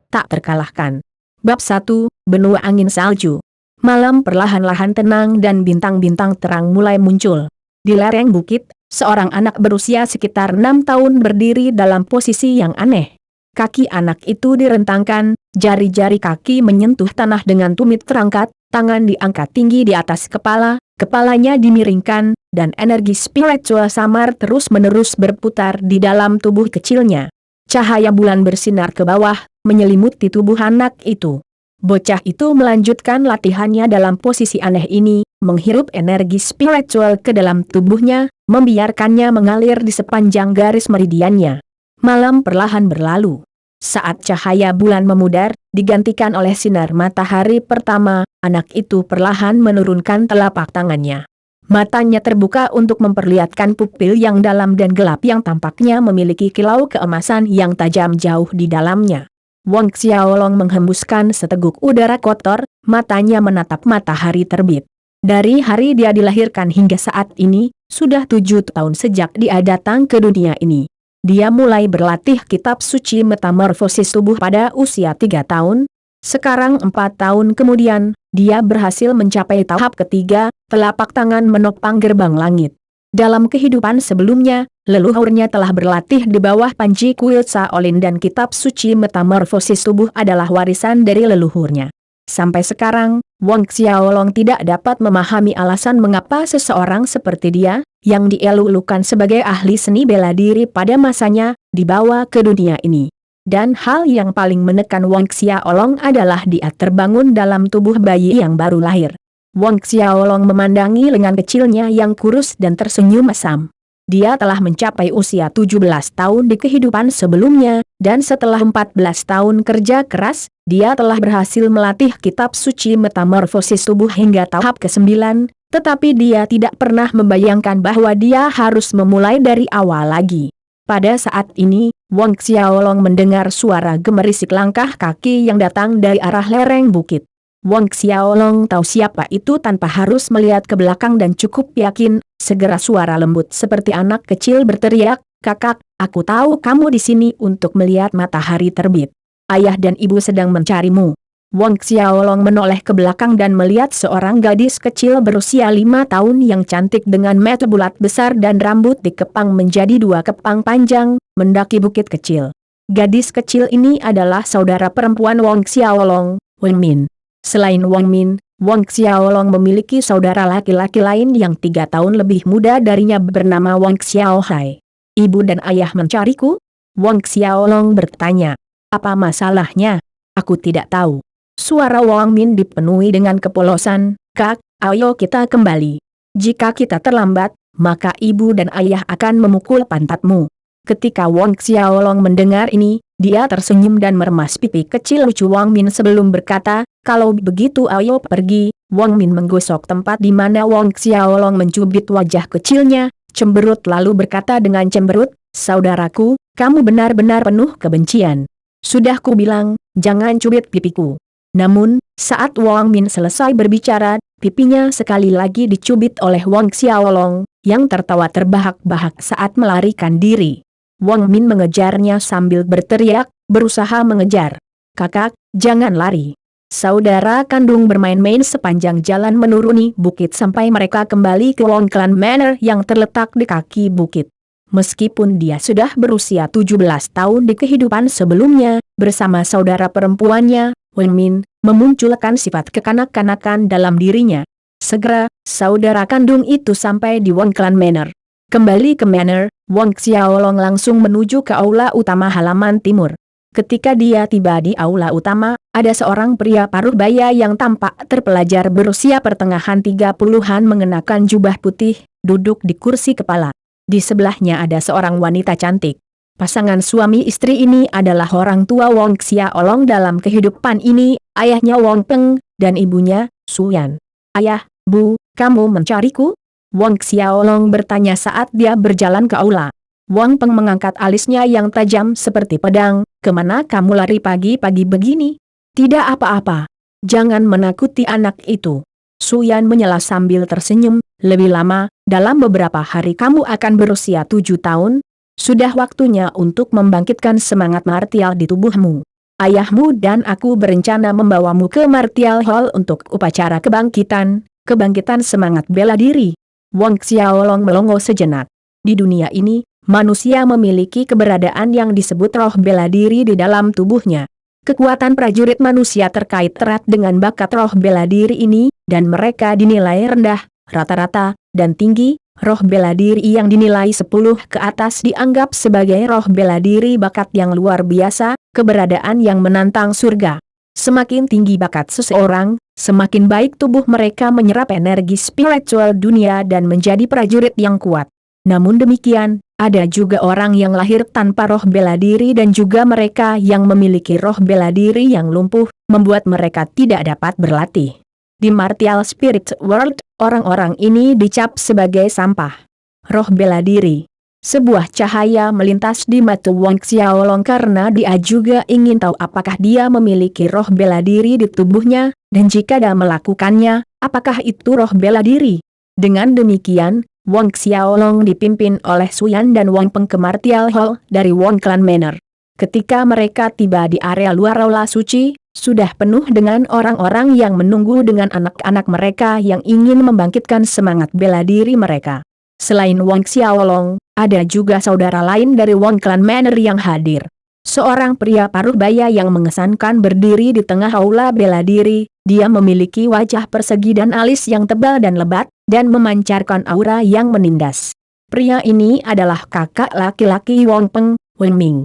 tak terkalahkan. Bab 1, Benua Angin Salju. Malam perlahan-lahan tenang dan bintang-bintang terang mulai muncul. Di lereng bukit, seorang anak berusia sekitar 6 tahun berdiri dalam posisi yang aneh. Kaki anak itu direntangkan, jari-jari kaki menyentuh tanah dengan tumit terangkat, tangan diangkat tinggi di atas kepala, kepalanya dimiringkan, dan energi spiritual samar terus-menerus berputar di dalam tubuh kecilnya. Cahaya bulan bersinar ke bawah, menyelimuti tubuh anak itu. Bocah itu melanjutkan latihannya dalam posisi aneh ini, menghirup energi spiritual ke dalam tubuhnya, membiarkannya mengalir di sepanjang garis meridiannya. Malam perlahan berlalu. Saat cahaya bulan memudar, digantikan oleh sinar matahari pertama, anak itu perlahan menurunkan telapak tangannya. Matanya terbuka untuk memperlihatkan pupil yang dalam dan gelap yang tampaknya memiliki kilau keemasan yang tajam jauh di dalamnya. Wang Xiaolong menghembuskan seteguk udara kotor, matanya menatap matahari terbit. Dari hari dia dilahirkan hingga saat ini, sudah 7 tahun sejak dia datang ke dunia ini. Dia mulai berlatih kitab suci metamorfosis tubuh pada usia 3 tahun. Sekarang 4 tahun kemudian, dia berhasil mencapai tahap ketiga, telapak tangan menopang gerbang langit. Dalam kehidupan sebelumnya, leluhurnya telah berlatih di bawah panji kuil Shaolin dan kitab suci metamorfosis tubuh adalah warisan dari leluhurnya. Sampai sekarang, Wang Xiaolong tidak dapat memahami alasan mengapa seseorang seperti dia, yang dielulukan sebagai ahli seni bela diri pada masanya, dibawa ke dunia ini. Dan hal yang paling menekan Wang Xiaolong adalah dia terbangun dalam tubuh bayi yang baru lahir. Wang Xiaolong memandangi lengan kecilnya yang kurus dan tersenyum masam. Dia telah mencapai usia 17 tahun di kehidupan sebelumnya, dan setelah 14 tahun kerja keras, dia telah berhasil melatih kitab suci metamorfosis tubuh hingga tahap ke-9, tetapi dia tidak pernah membayangkan bahwa dia harus memulai dari awal lagi. Pada saat ini, Wang Xiaolong mendengar suara gemerisik langkah kaki yang datang dari arah lereng bukit. Wang Xiaolong tahu siapa itu tanpa harus melihat ke belakang dan cukup yakin, segera suara lembut seperti anak kecil berteriak, "Kakak, aku tahu kamu di sini untuk melihat matahari terbit. Ayah dan ibu sedang mencarimu." Wang Xiaolong menoleh ke belakang dan melihat seorang gadis kecil berusia 5 tahun yang cantik dengan mata bulat besar dan rambut dikepang menjadi 2 kepang panjang, mendaki bukit kecil. Gadis kecil ini adalah saudara perempuan Wang Xiaolong, Wang Min. Selain Wang Min, Wang Xiaolong memiliki saudara laki-laki lain yang 3 tahun lebih muda darinya bernama Wang Xiaohai. "Ibu dan ayah mencariku?" Wang Xiaolong bertanya. "Apa masalahnya?" "Aku tidak tahu." Suara Wang Min dipenuhi dengan kepolosan. "Kak, ayo kita kembali. Jika kita terlambat, maka ibu dan ayah akan memukul pantatmu." Ketika Wang Xiaolong mendengar ini, dia tersenyum dan meremas pipi kecil lucu Wang Min sebelum berkata, "Kalau begitu ayo pergi." Wang Min menggosok tempat di mana Wang Xiaolong mencubit wajah kecilnya, cemberut lalu berkata dengan cemberut, "Saudaraku, kamu benar-benar penuh kebencian. Sudah kubilang, jangan cubit pipiku." Namun, saat Wang Min selesai berbicara, pipinya sekali lagi dicubit oleh Wang Xiaolong, yang tertawa terbahak-bahak saat melarikan diri. Wang Min mengejarnya sambil berteriak, berusaha mengejar. "Kakak, jangan lari." Saudara kandung bermain-main sepanjang jalan menuruni bukit sampai mereka kembali ke Wong Clan Manor yang terletak di kaki bukit. Meskipun dia sudah berusia 17 tahun di kehidupan sebelumnya, bersama saudara perempuannya, Wang Min, memunculkan sifat kekanak-kanakan dalam dirinya. Segera, saudara kandung itu sampai di Wong Clan Manor. Kembali ke Manor, Wang Xiaolong langsung menuju ke aula utama halaman timur. Ketika dia tiba di aula utama, ada seorang pria paruh baya yang tampak terpelajar berusia pertengahan 30-an mengenakan jubah putih, duduk di kursi kepala. Di sebelahnya ada seorang wanita cantik. Pasangan suami istri ini adalah orang tua Wang Xiaolong dalam kehidupan ini, ayahnya Wang Peng, dan ibunya, Suyan. "Ayah, Bu, kamu mencariku?" Wang Xiaolong bertanya saat dia berjalan ke aula. Wang Peng mengangkat alisnya yang tajam seperti pedang. "Kemana kamu lari pagi-pagi begini?" "Tidak apa-apa. Jangan menakuti anak itu." Suyan menyela sambil tersenyum, "Lebih lama, dalam beberapa hari kamu akan berusia 7 tahun. Sudah waktunya untuk membangkitkan semangat martial di tubuhmu." ayahmu dan aku berencana membawamu ke Martial Hall untuk upacara kebangkitan semangat bela diri. Wang Xiaolong melongo sejenak. Di dunia ini, manusia memiliki keberadaan yang disebut roh bela diri di dalam tubuhnya. Kekuatan prajurit manusia terkait erat dengan bakat roh bela diri ini, dan mereka dinilai rendah, rata-rata, dan tinggi. Roh bela diri yang dinilai 10 ke atas dianggap sebagai roh bela diri bakat yang luar biasa, keberadaan yang menantang surga. Semakin tinggi bakat seseorang, semakin baik tubuh mereka menyerap energi spiritual dunia dan menjadi prajurit yang kuat. Namun demikian, ada juga orang yang lahir tanpa roh bela diri dan juga mereka yang memiliki roh bela diri yang lumpuh, membuat mereka tidak dapat berlatih. Di Martial Spirit World, orang-orang ini dicap sebagai sampah. Roh bela diri. Sebuah cahaya melintas di mata Wang Xiaolong karena dia juga ingin tahu apakah dia memiliki roh bela diri di tubuhnya, dan jika dia melakukannya, apakah itu roh bela diri. Dengan demikian, Wang Xiaolong dipimpin oleh Suyan dan Wang Peng ke Martial Hall dari Wang Clan Manor. Ketika mereka tiba di area luar aula suci, sudah penuh dengan orang-orang yang menunggu dengan anak-anak mereka yang ingin membangkitkan semangat bela diri mereka. Selain Wang Xiaolong, ada juga saudara lain dari Wang Clan Manor yang hadir. Seorang pria paruh baya yang mengesankan berdiri di tengah aula bela diri, dia memiliki wajah persegi dan alis yang tebal dan lebat, dan memancarkan aura yang menindas. Pria ini adalah kakak laki-laki Wang Peng, Wang Ming.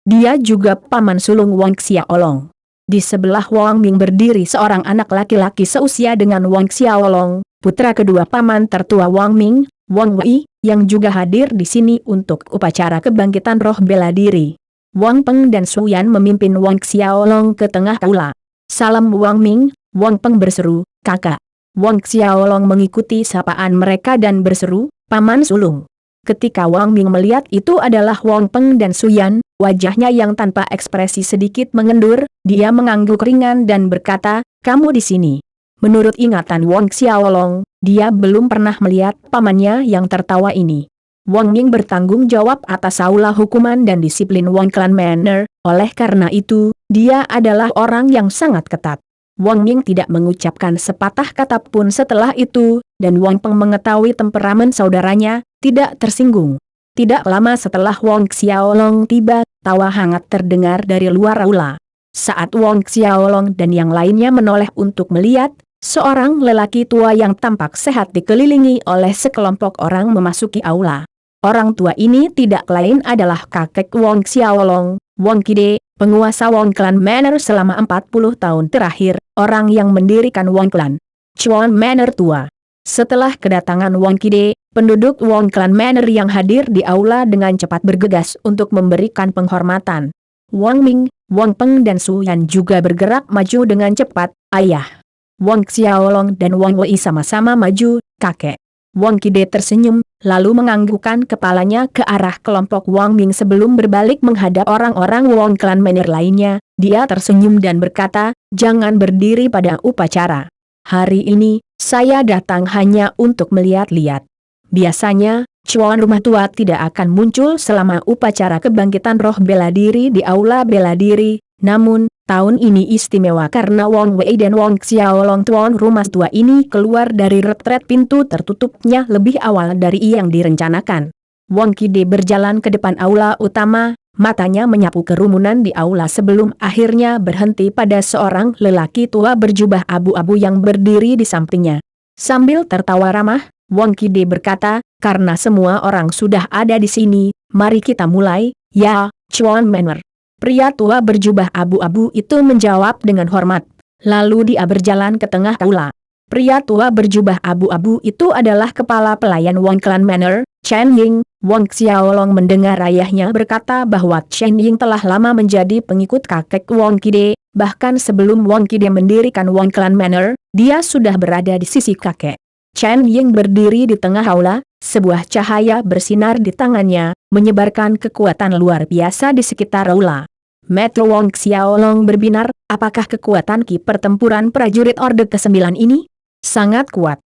Dia juga paman sulung Wang Xiaolong. Di sebelah Wang Ming berdiri seorang anak laki-laki seusia dengan Wang Xiaolong, putra kedua paman tertua Wang Ming, Wang Wei, yang juga hadir di sini untuk upacara kebangkitan roh bela diri. Wang Peng dan Suyan memimpin Wang Xiaolong ke tengah aula. Salam Wang Ming, Wang Peng berseru, kakak. Wang Xiaolong mengikuti sapaan mereka dan berseru, paman sulung. Ketika Wang Ming melihat itu adalah Wang Peng dan Suyan, wajahnya yang tanpa ekspresi sedikit mengendur, dia mengangguk ringan dan berkata, kamu di sini. Menurut ingatan Wang Xiaolong, dia belum pernah melihat pamannya yang tertawa ini. Wang Ming bertanggung jawab atas aula hukuman dan disiplin Wang Clan Manor, oleh karena itu, dia adalah orang yang sangat ketat. Wang Ming tidak mengucapkan sepatah kata pun setelah itu, dan Wang Peng mengetahui temperamen saudaranya, tidak tersinggung. Tidak lama setelah Wang Xiaolong tiba, tawa hangat terdengar dari luar aula. Saat Wang Xiaolong dan yang lainnya menoleh untuk melihat, seorang lelaki tua yang tampak sehat dikelilingi oleh sekelompok orang memasuki aula. Orang tua ini tidak lain adalah kakek Wang Xiaolong, Wang Kide, penguasa Wang Clan Manor selama 40 tahun terakhir, orang yang mendirikan Wang Clan Chuan Manor tua. Setelah kedatangan Wang Kide, penduduk Wang Clan Manor yang hadir di aula dengan cepat bergegas untuk memberikan penghormatan. Wang Ming, Wang Peng dan Suyan juga bergerak maju dengan cepat. Ayah Wang Xiaolong dan Wang Wei sama-sama maju, kakek. Wang Kide tersenyum, lalu menganggukkan kepalanya ke arah kelompok Wang Ming sebelum berbalik menghadap orang-orang Wang Clan Manor lainnya. Dia tersenyum dan berkata, jangan berdiri pada upacara. Hari ini, saya datang hanya untuk melihat-lihat. Biasanya, Chuan rumah tua tidak akan muncul selama upacara kebangkitan roh bela diri di aula bela diri, namun, tahun ini istimewa karena Wang Wei dan Wang Xiaolong tuan rumah tua ini keluar dari retret pintu tertutupnya lebih awal dari yang direncanakan. Wang Kide berjalan ke depan aula utama, matanya menyapu kerumunan di aula sebelum akhirnya berhenti pada seorang lelaki tua berjubah abu-abu yang berdiri di sampingnya. Sambil tertawa ramah, Wang Kide berkata, karena semua orang sudah ada di sini, mari kita mulai, ya, Chuan Manor. Pria tua berjubah abu-abu itu menjawab dengan hormat. Lalu dia berjalan ke tengah aula. Pria tua berjubah abu-abu itu adalah kepala pelayan Wang Clan Manor, Chen Ying. Wang Xiaolong mendengar ayahnya berkata bahwa Chen Ying telah lama menjadi pengikut kakek Wang Kide, bahkan sebelum Wang Kide mendirikan Wang Clan Manor, dia sudah berada di sisi kakek. Chen Ying berdiri di tengah aula, sebuah cahaya bersinar di tangannya, menyebarkan kekuatan luar biasa di sekitar aula. Mata Wang Xiaolong berbinar, apakah kekuatan ki pertempuran prajurit Orde ke-9 ini? Sangat kuat.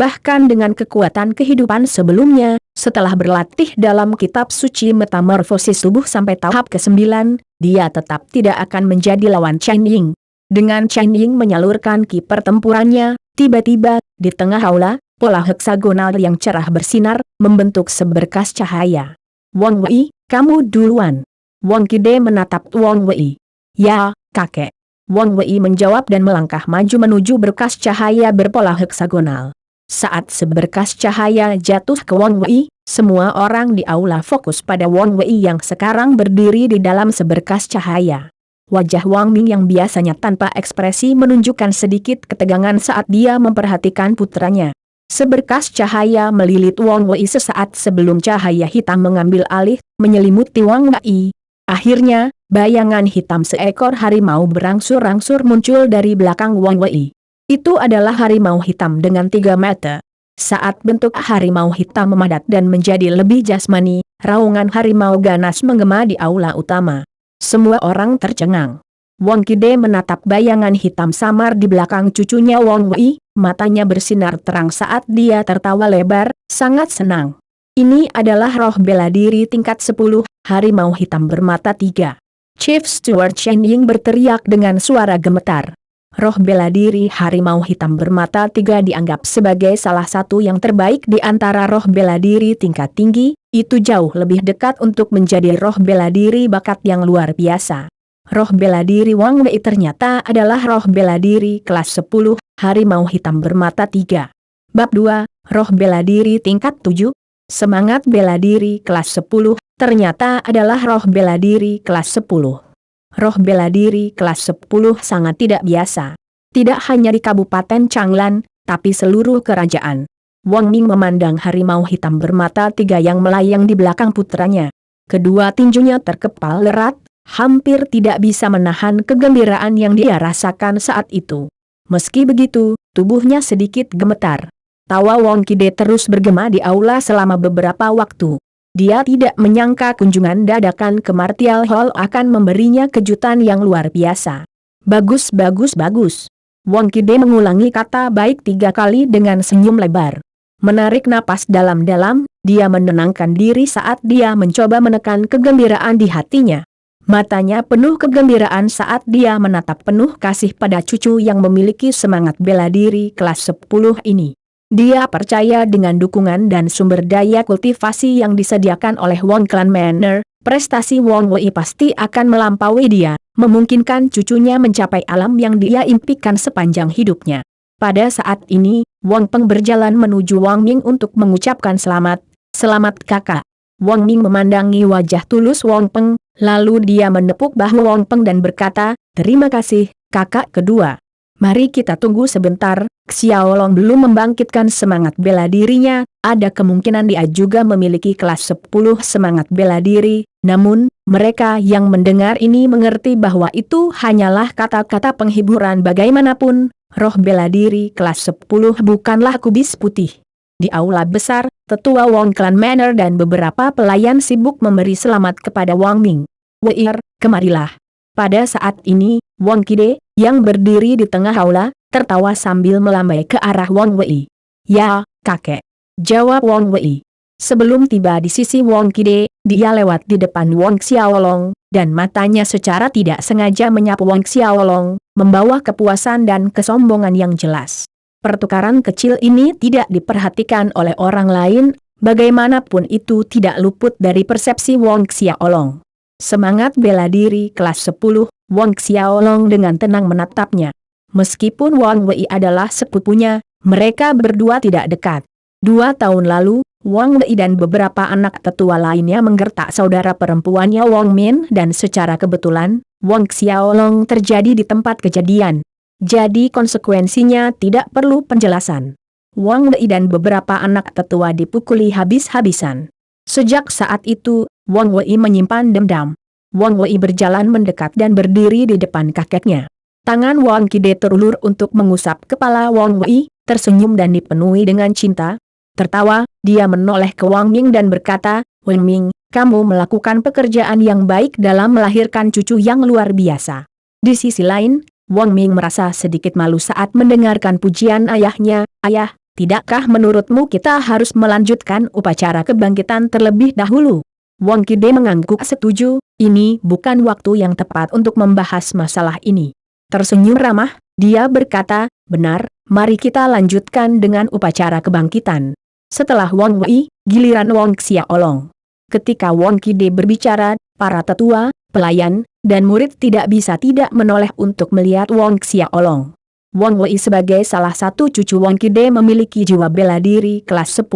Bahkan dengan kekuatan kehidupan sebelumnya, setelah berlatih dalam kitab suci metamorfosis tubuh sampai tahap ke-9, dia tetap tidak akan menjadi lawan Chen Ying. Dengan Chen Ying menyalurkan ki pertempurannya, tiba-tiba, di tengah aula, pola heksagonal yang cerah bersinar, membentuk seberkas cahaya. Wang Wei, kamu duluan. Wang Kide menatap Wang Wei. Ya, kakek. Wang Wei menjawab dan melangkah maju menuju berkas cahaya berpola heksagonal. Saat seberkas cahaya jatuh ke Wang Wei, semua orang di aula fokus pada Wang Wei yang sekarang berdiri di dalam seberkas cahaya. Wajah Wang Ming yang biasanya tanpa ekspresi menunjukkan sedikit ketegangan saat dia memperhatikan putranya. Seberkas cahaya melilit Wang Wei sesaat sebelum cahaya hitam mengambil alih, menyelimuti Wang Wei. Akhirnya, bayangan hitam seekor harimau berangsur-angsur muncul dari belakang Wang Wei. Itu adalah harimau hitam dengan 3 mata. Saat bentuk harimau hitam memadat dan menjadi lebih jasmani, raungan harimau ganas menggema di aula utama. Semua orang tercengang. Wang Kide menatap bayangan hitam samar di belakang cucunya Wang Wei, matanya bersinar terang saat dia tertawa lebar, sangat senang. Ini adalah roh bela diri tingkat 10, harimau hitam bermata 3. Chief Steward Chen Ying berteriak dengan suara gemetar. Roh bela diri harimau hitam bermata 3 dianggap sebagai salah satu yang terbaik di antara roh bela diri tingkat tinggi, itu jauh lebih dekat untuk menjadi roh bela diri bakat yang luar biasa. Roh bela diri Wang Wei ternyata adalah roh bela diri kelas 10, harimau hitam bermata 3. Bab 2, roh bela diri tingkat 7. Semangat bela diri kelas 10, ternyata adalah roh bela diri kelas 10. Roh bela diri kelas 10 sangat tidak biasa. Tidak hanya di Kabupaten Changlan, tapi seluruh kerajaan. Wang Ming memandang harimau hitam bermata 3 yang melayang di belakang putranya. Kedua tinjunya terkepal erat, hampir tidak bisa menahan kegembiraan yang dia rasakan saat itu. Meski begitu, tubuhnya sedikit gemetar. Tawa Wang Kide terus bergema di aula selama beberapa waktu. Dia tidak menyangka kunjungan dadakan ke Martial Hall akan memberinya kejutan yang luar biasa. Bagus bagus bagus. Wang Kide mengulangi kata baik 3 kali dengan senyum lebar. Menarik napas dalam-dalam, dia menenangkan diri saat dia mencoba menekan kegembiraan di hatinya. Matanya penuh kegembiraan saat dia menatap penuh kasih pada cucu yang memiliki semangat bela diri kelas 10 ini. Dia percaya dengan dukungan dan sumber daya kultivasi yang disediakan oleh Wong Clan Manor, prestasi Wang Wei pasti akan melampaui dia, memungkinkan cucunya mencapai alam yang dia impikan sepanjang hidupnya. Pada saat ini, Wang Peng berjalan menuju Wang Ming untuk mengucapkan selamat. Selamat kakak. Wang Ming memandangi wajah tulus Wang Peng, lalu dia menepuk bahu Wang Peng dan berkata, terima kasih, kakak kedua. Mari kita tunggu sebentar. Xiao Long belum membangkitkan semangat bela dirinya, ada kemungkinan dia juga memiliki kelas 10 semangat bela diri, namun, mereka yang mendengar ini mengerti bahwa itu hanyalah kata-kata penghiburan bagaimanapun, roh bela diri kelas 10 bukanlah kubis putih. Di aula besar, tetua Wong Clan Manor dan beberapa pelayan sibuk memberi selamat kepada Wang Ming. Wei, kemarilah. Pada saat ini, Wang Kide, yang berdiri di tengah aula, tertawa sambil melambai ke arah Wang Wei. Ya, kakek. Jawab Wang Wei. Sebelum tiba di sisi Wang Kide, dia lewat di depan Wang Xiaolong, dan matanya secara tidak sengaja menyapu Wang Xiaolong, membawa kepuasan dan kesombongan yang jelas. Pertukaran kecil ini tidak diperhatikan oleh orang lain, bagaimanapun itu tidak luput dari persepsi Wang Xiaolong. Semangat bela diri kelas 10, Wang Xiaolong dengan tenang menatapnya. Meskipun Wang Wei adalah sepupunya, mereka berdua tidak dekat. 2 tahun lalu, Wang Wei dan beberapa anak tetua lainnya menggertak saudara perempuannya Wang Min dan secara kebetulan, Wang Xiaolong terjadi di tempat kejadian. Jadi konsekuensinya tidak perlu penjelasan. Wang Wei dan beberapa anak tetua dipukuli habis-habisan. Sejak saat itu, Wang Wei menyimpan dendam. Wang Wei berjalan mendekat dan berdiri di depan kakeknya. Tangan Wang Kide terulur untuk mengusap kepala Wang Wei, tersenyum dan dipenuhi dengan cinta. Tertawa, dia menoleh ke Wang Ming dan berkata, Wang Ming, kamu melakukan pekerjaan yang baik dalam melahirkan cucu yang luar biasa. Di sisi lain, Wang Ming merasa sedikit malu saat mendengarkan pujian ayahnya. Ayah, Tidakkah menurutmu kita harus melanjutkan upacara kebangkitan terlebih dahulu? Wong Kide mengangguk setuju, ini bukan waktu yang tepat untuk membahas masalah ini. Tersenyum ramah, dia berkata, benar, mari kita lanjutkan dengan upacara kebangkitan. Setelah Wang Wei, giliran Wong Xiaolong. Ketika Wong Kide berbicara, para tetua, pelayan, dan murid tidak bisa tidak menoleh untuk melihat Wong Xiaolong. Wang Wei sebagai salah satu cucu Wong Kide memiliki jiwa bela diri kelas 10.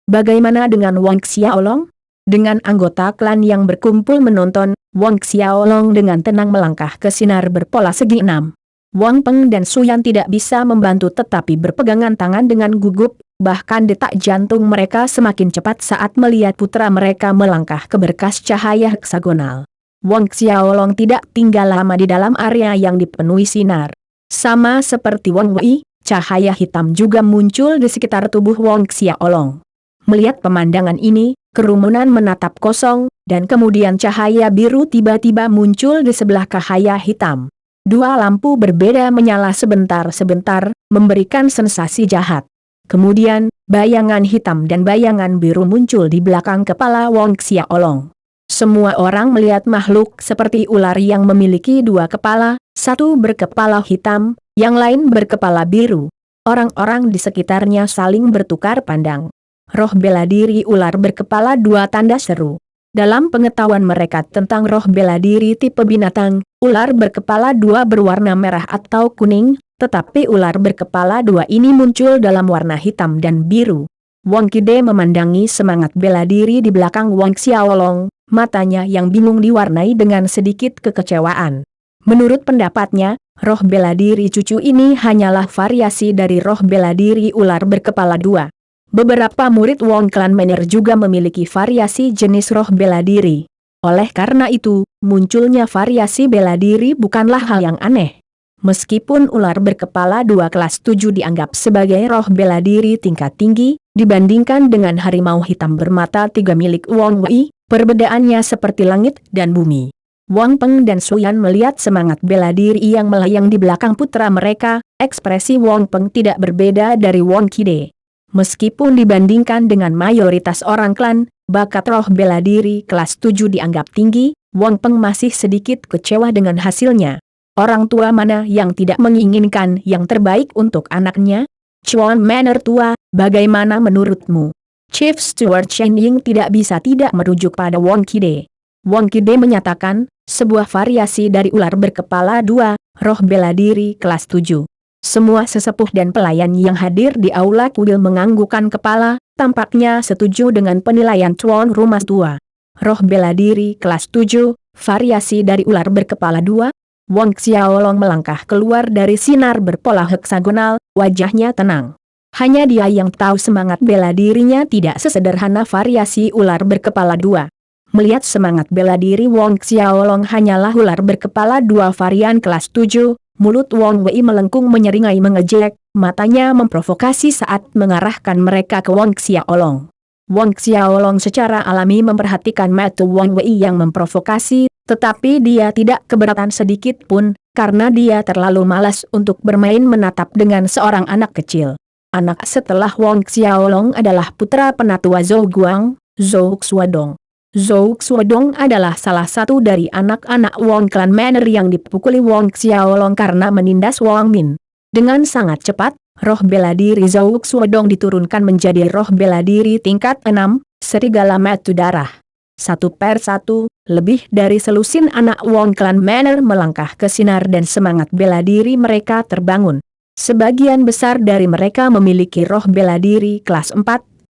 Bagaimana dengan Wong Xiaolong? Dengan anggota klan yang berkumpul menonton, Wong Xiaolong dengan tenang melangkah ke sinar berpola segi 6. Wang Peng dan Suyan tidak bisa membantu tetapi berpegangan tangan dengan gugup, bahkan detak jantung mereka semakin cepat saat melihat putra mereka melangkah ke berkas cahaya heksagonal. Wong Xiaolong tidak tinggal lama di dalam area yang dipenuhi sinar. Sama seperti Wang Wei, cahaya hitam juga muncul di sekitar tubuh Wong Xiaolong. Melihat pemandangan ini, kerumunan menatap kosong, dan kemudian cahaya biru tiba-tiba muncul di sebelah cahaya hitam. Dua lampu berbeda menyala sebentar-sebentar, memberikan sensasi jahat. Kemudian, bayangan hitam dan bayangan biru muncul di belakang kepala Wong Xiaolong. Semua orang melihat makhluk seperti ular yang memiliki dua kepala, satu berkepala hitam, yang lain berkepala biru. Orang-orang di sekitarnya saling bertukar pandang. Roh bela diri ular berkepala dua, tanda seru. Dalam pengetahuan mereka tentang roh bela diri tipe binatang, ular berkepala dua berwarna merah atau kuning, tetapi ular berkepala dua ini muncul dalam warna hitam dan biru. Wong Kide memandangi semangat bela diri di belakang Wong Xiaolong, matanya yang bingung diwarnai dengan sedikit kekecewaan. Menurut pendapatnya, roh bela diri cucu ini hanyalah variasi dari roh bela diri ular berkepala dua. Beberapa murid Wong Clan Manor juga memiliki variasi jenis roh bela diri. Oleh karena itu, munculnya variasi bela diri bukanlah hal yang aneh. Meskipun ular berkepala dua kelas 7 dianggap sebagai roh bela diri tingkat tinggi, dibandingkan dengan harimau hitam bermata 3 milik Wang Wei, perbedaannya seperti langit dan bumi. Wang Peng dan Suyan melihat semangat bela diri yang melayang di belakang putra mereka, ekspresi Wang Peng tidak berbeda dari Wong Kide. Meskipun dibandingkan dengan mayoritas orang klan, bakat roh bela diri kelas 7 dianggap tinggi, Wang Peng masih sedikit kecewa dengan hasilnya. Orang tua mana yang tidak menginginkan yang terbaik untuk anaknya? Chuan Manor tua, bagaimana menurutmu? Chief Steward Chen Ying tidak bisa tidak merujuk pada Wong Kide. Wong Kide menyatakan, sebuah variasi dari ular berkepala dua, roh bela diri kelas 7. Semua sesepuh dan pelayan yang hadir di aula kuil menganggukkan kepala, tampaknya setuju dengan penilaian tuan rumah tua. Roh bela diri kelas 7, variasi dari ular berkepala dua. Wong Xiaolong melangkah keluar dari sinar berpola heksagonal, wajahnya tenang. Hanya dia yang tahu semangat bela dirinya tidak sesederhana variasi ular berkepala dua. Melihat semangat bela diri Wong Xiaolong hanyalah ular berkepala dua varian kelas 7, mulut Wang Wei melengkung menyeringai mengejek, matanya memprovokasi saat mengarahkan mereka ke Wong Xiaolong. Wong Xiaolong secara alami memperhatikan mata Wang Wei yang memprovokasi, tetapi dia tidak keberatan sedikit pun, karena dia terlalu malas untuk bermain menatap dengan seorang anak kecil. Anak setelah Wong Xiaolong adalah putra penatua Zhou Guang, Zhou Xuedong. Zhou Xuedong adalah salah satu dari anak-anak Wong Clan Manor yang dipukuli Wong Xiaolong karena menindas Wang Min. Dengan sangat cepat, roh bela diri Zhou Xuedong diturunkan menjadi roh bela diri tingkat 6, serigala mata darah. Satu per satu, lebih dari selusin anak Wong Clan Manor melangkah ke sinar dan semangat bela diri mereka terbangun. Sebagian besar dari mereka memiliki roh bela diri kelas 4,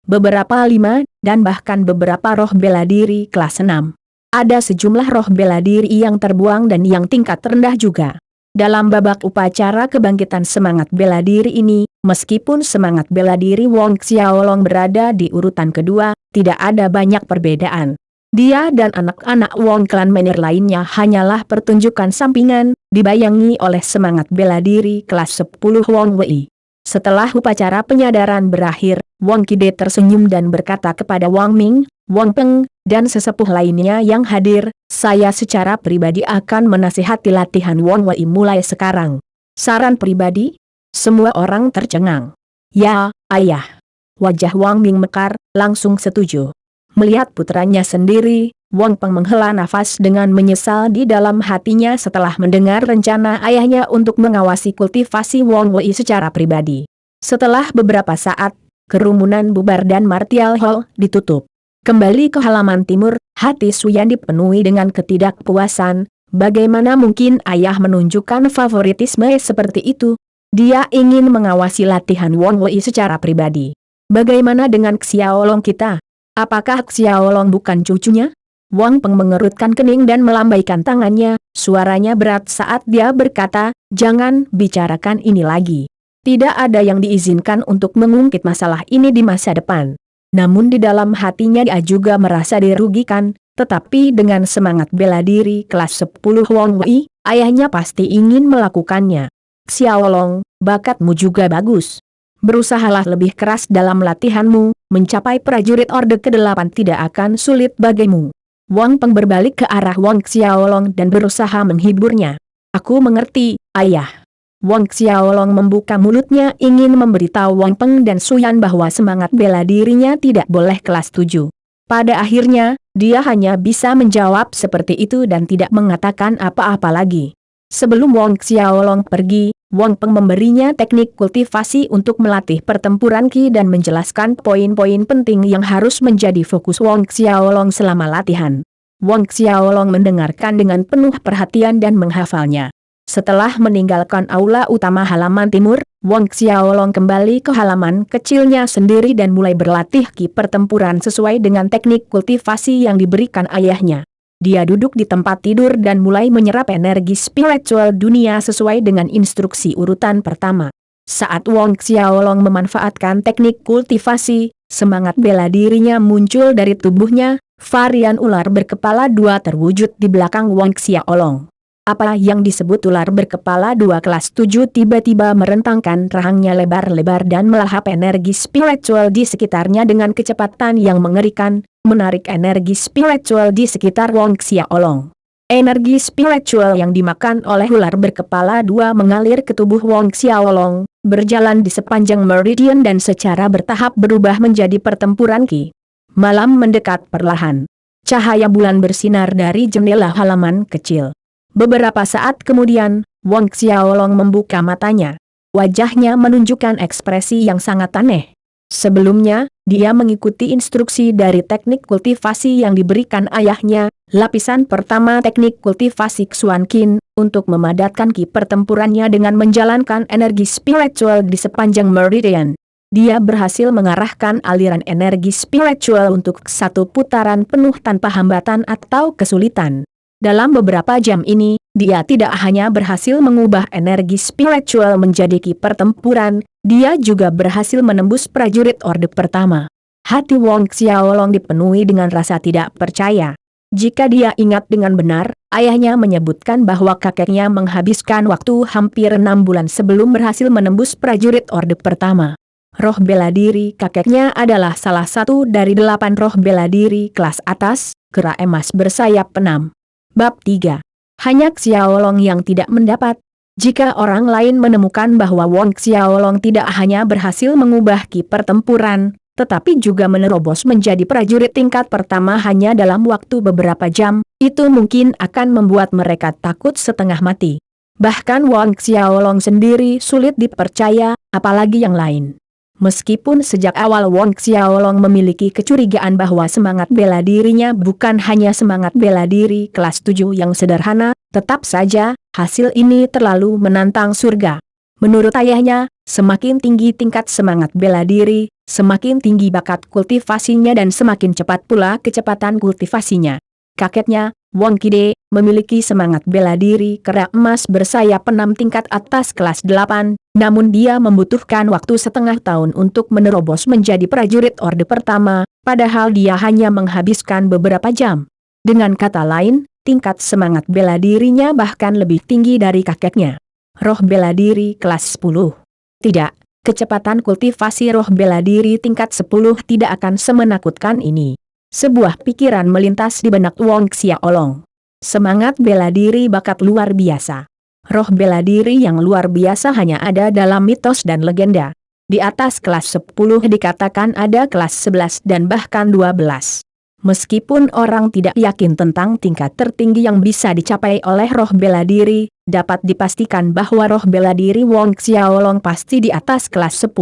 beberapa 5, dan bahkan beberapa roh bela diri kelas 6. Ada sejumlah roh bela diri yang terbuang dan yang tingkat rendah juga. Dalam babak upacara kebangkitan semangat bela diri ini, meskipun semangat bela diri Wong Xiaolong berada di urutan kedua, tidak ada banyak perbedaan. Dia dan anak-anak Wong Clan Manor lainnya hanyalah pertunjukan sampingan, dibayangi oleh semangat bela diri kelas 10 Wang Wei. Setelah upacara penyadaran berakhir, Wong Kide tersenyum dan berkata kepada Wang Ming, Wang Peng, dan sesepuh lainnya yang hadir, saya secara pribadi akan menasihati latihan Wang Wei mulai sekarang. Saran pribadi? Semua orang tercengang. Ya, ayah. Wajah Wang Ming mekar, langsung setuju. Melihat putranya sendiri, Wang Peng menghela nafas dengan menyesal di dalam hatinya setelah mendengar rencana ayahnya untuk mengawasi kultivasi Wang Wei secara pribadi. Setelah beberapa saat, kerumunan bubar dan martial hall ditutup. Kembali ke halaman timur, hati Suyan dipenuhi dengan ketidakpuasan. Bagaimana mungkin ayah menunjukkan favoritisme seperti itu? Dia ingin mengawasi latihan Wang Wei secara pribadi. Bagaimana dengan Xiaolong kita? Apakah Xiaolong bukan cucunya? Wang Peng mengerutkan kening dan melambaikan tangannya, suaranya berat saat dia berkata, jangan bicarakan ini lagi. Tidak ada yang diizinkan untuk mengungkit masalah ini di masa depan. Namun di dalam hatinya dia juga merasa dirugikan, tetapi dengan semangat bela diri kelas 10 Wang Wei, ayahnya pasti ingin melakukannya. Xiaolong, bakatmu juga bagus. Berusahalah lebih keras dalam latihanmu, mencapai prajurit Orde ke-8 tidak akan sulit bagimu. Wang Peng berbalik ke arah Wang Xiaolong dan berusaha menghiburnya. Aku mengerti, ayah. Wang Xiaolong membuka mulutnya ingin memberitahu Wang Peng dan Suyan bahwa semangat bela dirinya tidak boleh kelas 7. Pada akhirnya, dia hanya bisa menjawab seperti itu dan tidak mengatakan apa-apa lagi. Sebelum Wang Xiaolong pergi, Wang Peng memberinya teknik kultivasi untuk melatih pertempuran Qi dan menjelaskan poin-poin penting yang harus menjadi fokus Wang Xiaolong selama latihan. Wang Xiaolong mendengarkan dengan penuh perhatian dan menghafalnya. Setelah meninggalkan aula utama halaman timur, Wang Xiaolong kembali ke halaman kecilnya sendiri dan mulai berlatih Qi pertempuran sesuai dengan teknik kultivasi yang diberikan ayahnya. Dia duduk di tempat tidur dan mulai menyerap energi spiritual dunia sesuai dengan instruksi urutan pertama. Saat Wang Xiaolong memanfaatkan teknik kultivasi, semangat bela dirinya muncul dari tubuhnya, varian ular berkepala dua terwujud di belakang Wang Xiaolong. Apa yang disebut ular berkepala dua kelas 7 tiba-tiba merentangkan rahangnya lebar-lebar dan melahap energi spiritual di sekitarnya dengan kecepatan yang mengerikan, menarik energi spiritual di sekitar Wang Xiaolong. Energi spiritual yang dimakan oleh ular berkepala dua mengalir ke tubuh Wang Xiaolong, berjalan di sepanjang meridian dan secara bertahap berubah menjadi pertempuran Qi. Malam mendekat perlahan. Cahaya bulan bersinar dari jendela halaman kecil. Beberapa saat kemudian, Wang Xiaolong membuka matanya. Wajahnya menunjukkan ekspresi yang sangat aneh. Sebelumnya, dia mengikuti instruksi dari teknik kultivasi yang diberikan ayahnya, lapisan pertama teknik kultivasi Xuan Qin, untuk memadatkan Qi pertempurannya dengan menjalankan energi spiritual di sepanjang meridian. Dia berhasil mengarahkan aliran energi spiritual untuk satu putaran penuh tanpa hambatan atau kesulitan. Dalam beberapa jam ini, dia tidak hanya berhasil mengubah energi spiritual menjadi Qi pertempuran, dia juga berhasil menembus prajurit Orde pertama. Hati Wang Xiaolong dipenuhi dengan rasa tidak percaya. Jika dia ingat dengan benar, ayahnya menyebutkan bahwa kakeknya menghabiskan waktu hampir 6 bulan sebelum berhasil menembus prajurit Orde pertama. Roh bela diri kakeknya adalah salah satu dari 8 roh bela diri kelas atas, kera emas bersayap 6. Bab 3. Hanya Xiaolong yang tidak mendapat. Jika orang lain menemukan bahwa Wang Xiaolong tidak hanya berhasil mengubah Qi pertempuran, tetapi juga menerobos menjadi prajurit tingkat pertama hanya dalam waktu beberapa jam, itu mungkin akan membuat mereka takut setengah mati. Bahkan Wang Xiaolong sendiri sulit dipercaya, apalagi yang lain. Meskipun sejak awal Wang Xiaolong memiliki kecurigaan bahwa semangat bela dirinya bukan hanya semangat bela diri kelas 7 yang sederhana, tetap saja, hasil ini terlalu menantang surga. Menurut ayahnya, semakin tinggi tingkat semangat bela diri, semakin tinggi bakat kultivasinya dan semakin cepat pula kecepatan kultivasinya. Kakeknya, Wang Qide, memiliki semangat bela diri kera emas bersayap 6 tingkat atas kelas 8, namun dia membutuhkan waktu setengah tahun untuk menerobos menjadi prajurit Orde pertama, padahal dia hanya menghabiskan beberapa jam. Dengan kata lain, tingkat semangat bela dirinya bahkan lebih tinggi dari kakeknya. Roh bela diri kelas 10. Tidak, kecepatan kultivasi roh bela diri tingkat 10 tidak akan semenakutkan ini. Sebuah pikiran melintas di benak Wang Xiaolong. Semangat bela diri bakat luar biasa. Roh bela diri yang luar biasa hanya ada dalam mitos dan legenda. Di atas kelas 10 dikatakan ada kelas 11 dan bahkan 12. Meskipun orang tidak yakin tentang tingkat tertinggi yang bisa dicapai oleh roh bela diri, dapat dipastikan bahwa roh bela diri Wong Xiaolong pasti di atas kelas 10.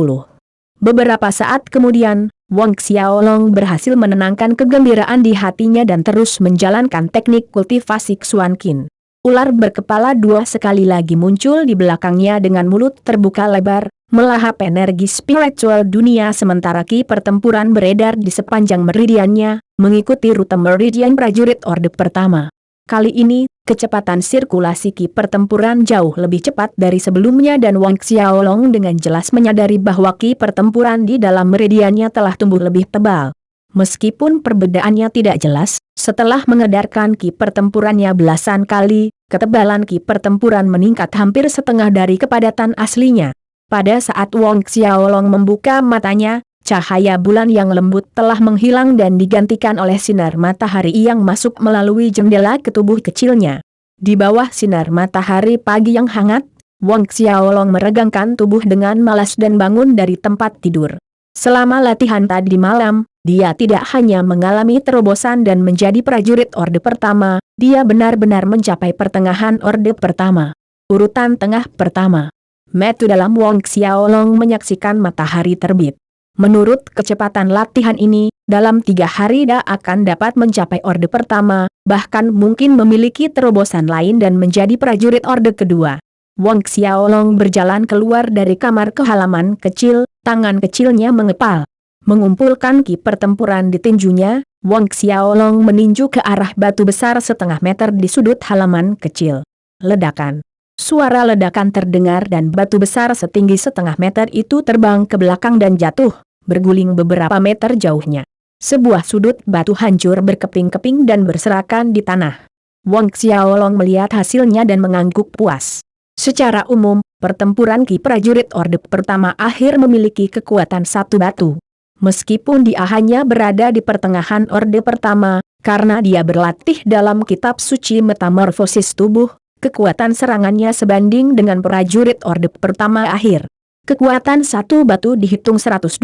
Beberapa saat kemudian, Wong Xiaolong berhasil menenangkan kegembiraan di hatinya dan terus menjalankan teknik kultivasi Xuan Qin. Ular berkepala dua sekali lagi muncul di belakangnya dengan mulut terbuka lebar, melahap energi spiritual dunia sementara ki pertempuran beredar di sepanjang meridiannya, mengikuti rute meridian prajurit Orde Pertama. Kali ini, kecepatan sirkulasi ki pertempuran jauh lebih cepat dari sebelumnya dan Wang Xiaolong dengan jelas menyadari bahwa ki pertempuran di dalam meridiannya telah tumbuh lebih tebal. Meskipun perbedaannya tidak jelas, setelah mengedarkan ki pertempurannya belasan kali, ketebalan ki pertempuran meningkat hampir setengah dari kepadatan aslinya. Pada saat Wang Xiaolong membuka matanya, cahaya bulan yang lembut telah menghilang dan digantikan oleh sinar matahari yang masuk melalui jendela ke tubuh kecilnya. Di bawah sinar matahari pagi yang hangat, Wang Xiaolong meregangkan tubuh dengan malas dan bangun dari tempat tidur. Selama latihan tadi malam, dia tidak hanya mengalami terobosan dan menjadi prajurit Orde Pertama, dia benar-benar mencapai pertengahan Orde Pertama. Urutan tengah pertama. Metu dalam Wang Xiaolong menyaksikan matahari terbit. Menurut kecepatan latihan ini, dalam 3 hari dia akan dapat mencapai Orde Pertama, bahkan mungkin memiliki terobosan lain dan menjadi prajurit Orde Kedua. Wang Xiaolong berjalan keluar dari kamar ke halaman kecil, tangan kecilnya mengepal. Mengumpulkan ki pertempuran di tinjunya, Wang Xiaolong meninju ke arah batu besar setengah meter di sudut halaman kecil. Ledakan. Suara ledakan terdengar dan batu besar setinggi setengah meter itu terbang ke belakang dan jatuh, berguling beberapa meter jauhnya. Sebuah sudut batu hancur berkeping-keping dan berserakan di tanah. Wang Xiaolong melihat hasilnya dan mengangguk puas. Secara umum, pertempuran ki prajurit Orde Pertama akhir memiliki kekuatan satu batu. Meskipun dia hanya berada di pertengahan Orde Pertama, karena dia berlatih dalam kitab suci metamorfosis tubuh, kekuatan serangannya sebanding dengan prajurit Orde Pertama akhir. Kekuatan satu batu dihitung 120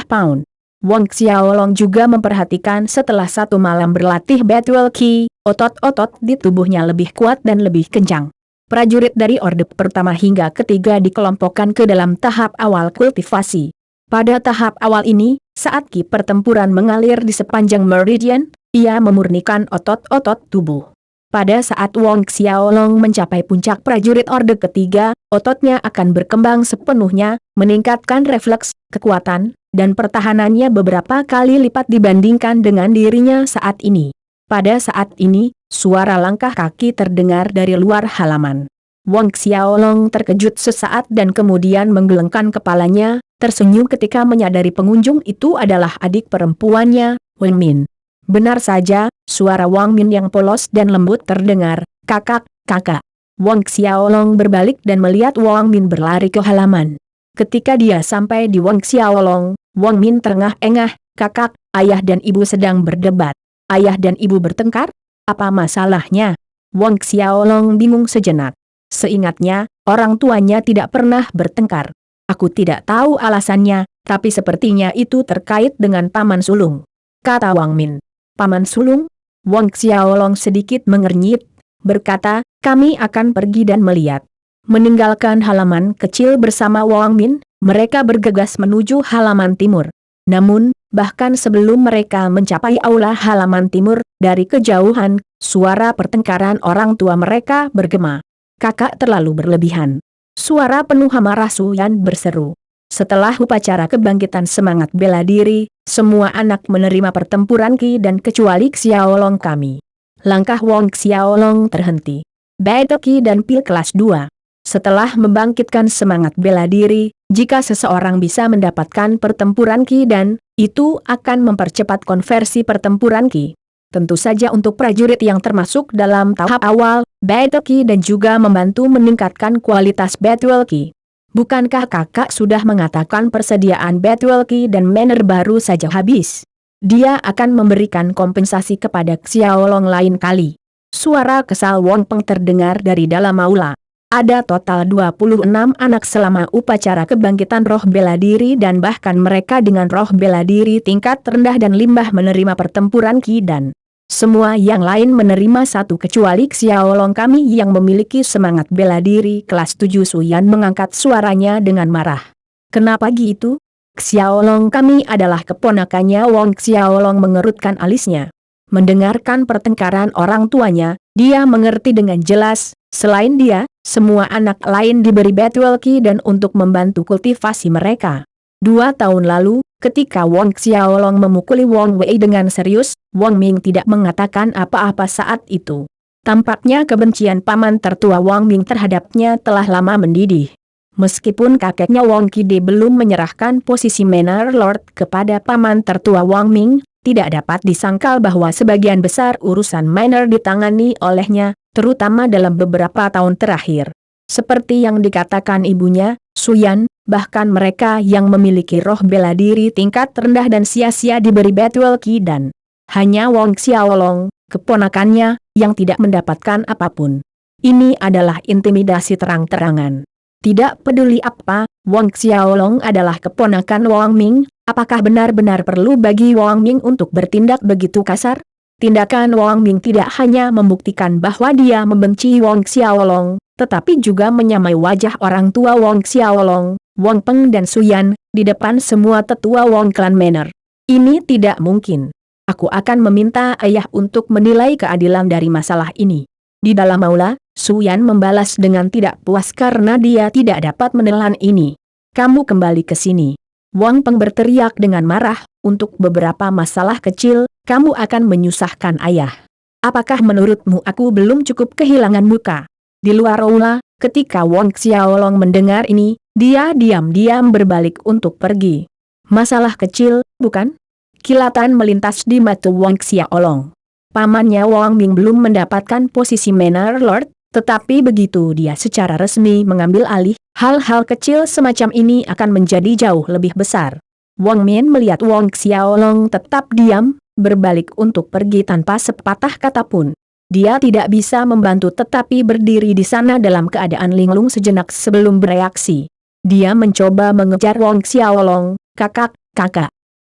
pound. Wang Xiaolong juga memperhatikan setelah satu malam berlatih Battle Ki, otot-otot di tubuhnya lebih kuat dan lebih kencang. Prajurit dari Orde Pertama hingga ketiga dikelompokkan ke dalam tahap awal kultivasi. Pada tahap awal ini, saat ki pertempuran mengalir di sepanjang meridian, ia memurnikan otot-otot tubuh. Pada saat Wang Xiaolong mencapai puncak prajurit Orde Ketiga, ototnya akan berkembang sepenuhnya, meningkatkan refleks, kekuatan, dan pertahanannya beberapa kali lipat dibandingkan dengan dirinya saat ini. Pada saat ini, suara langkah kaki terdengar dari luar halaman. Wang Xiaolong terkejut sesaat dan kemudian menggelengkan kepalanya, tersenyum ketika menyadari pengunjung itu adalah adik perempuannya, Wang Min. Benar saja, suara Wang Min yang polos dan lembut terdengar, "Kakak, kakak." Wang Xiaolong berbalik dan melihat Wang Min berlari ke halaman. Ketika dia sampai di Wang Xiaolong, Wang Min terengah-engah, "Kakak, ayah dan ibu sedang berdebat." "Ayah dan ibu bertengkar? Apa masalahnya?" Wang Xiaolong bingung sejenak. Seingatnya, orang tuanya tidak pernah bertengkar. "Aku tidak tahu alasannya, tapi sepertinya itu terkait dengan paman sulung," kata Wang Min. "Paman sulung?" Wang Xiaolong sedikit mengernyit, berkata, "Kami akan pergi dan melihat." Meninggalkan halaman kecil bersama Wang Min, mereka bergegas menuju halaman timur. Namun, bahkan sebelum mereka mencapai aula halaman timur, dari kejauhan, suara pertengkaran orang tua mereka bergema. "Kakak terlalu berlebihan." Suara penuh amarah Suyan berseru. Setelah upacara kebangkitan semangat bela diri, semua anak menerima pertempuran ki dan kecuali Xiaolong kami. Langkah Wang Xiaolong terhenti. Battle Ki dan Pil kelas 2. Setelah membangkitkan semangat bela diri, jika seseorang bisa mendapatkan pertempuran ki dan, itu akan mempercepat konversi pertempuran ki. Tentu saja untuk prajurit yang termasuk dalam tahap awal, Battle Ki dan juga membantu meningkatkan kualitas Battle Ki. Bukankah kakak sudah mengatakan persediaan Battle Ki dan manner baru saja habis? Dia akan memberikan kompensasi kepada Xiaolong lain kali. Suara kesal Wong Peng terdengar dari dalam aula. Ada total 26 anak selama upacara kebangkitan roh bela diri dan bahkan mereka dengan roh bela diri tingkat rendah dan limbah menerima pertempuran Ki dan semua yang lain menerima satu kecuali Xiaolong kami yang memiliki semangat bela diri kelas 7. Suyan mengangkat suaranya dengan marah. Kenapa gitu? Xiaolong kami adalah keponakannya. Wong Xiaolong mengerutkan alisnya. Mendengarkan pertengkaran orang tuanya, dia mengerti dengan jelas, selain dia, semua anak lain diberi Battle Ki dan untuk membantu kultivasi mereka. 2 tahun lalu, ketika Wong Xiaolong memukuli Wang Wei dengan serius, Wang Ming tidak mengatakan apa-apa saat itu. Tampaknya kebencian paman tertua Wang Ming terhadapnya telah lama mendidih. Meskipun kakeknya Wang Kide belum menyerahkan posisi Manor Lord kepada paman tertua Wang Ming, tidak dapat disangkal bahwa sebagian besar urusan Manor ditangani olehnya, terutama dalam beberapa tahun terakhir. Seperti yang dikatakan ibunya, Suyan, bahkan mereka yang memiliki roh bela diri tingkat rendah dan sia-sia diberi Battle Ki dan hanya Wong Xiaolong, keponakannya, yang tidak mendapatkan apapun. Ini adalah intimidasi terang-terangan. Tidak peduli apa, Wong Xiaolong adalah keponakan Wang Ming, apakah benar-benar perlu bagi Wang Ming untuk bertindak begitu kasar? Tindakan Wang Ming tidak hanya membuktikan bahwa dia membenci Wong Xiaolong, tetapi juga menyamai wajah orang tua Wong Xiaolong, Wong Peng dan Suyan, di depan semua tetua Wong Clan Manor. Ini tidak mungkin. Aku akan meminta ayah untuk menilai keadilan dari masalah ini. Di dalam aula, Suyan membalas dengan tidak puas karena dia tidak dapat menelan ini. Kamu kembali ke sini. Wong Peng berteriak dengan marah, untuk beberapa masalah kecil, kamu akan menyusahkan ayah. Apakah menurutmu aku belum cukup kehilangan muka? Di luar aula, ketika Wong Xiaolong mendengar ini, dia diam-diam berbalik untuk pergi. Masalah kecil, bukan? Kilatan melintas di mata Wong Xiaolong. Pamannya Wang Ming belum mendapatkan posisi Manor Lord, tetapi begitu dia secara resmi mengambil alih, hal-hal kecil semacam ini akan menjadi jauh lebih besar. Wang Min melihat Wong Xiaolong tetap diam, berbalik untuk pergi tanpa sepatah kata pun. Dia tidak bisa membantu tetapi berdiri di sana dalam keadaan linglung sejenak sebelum bereaksi. Dia mencoba mengejar Wong Xiaolong, kakak.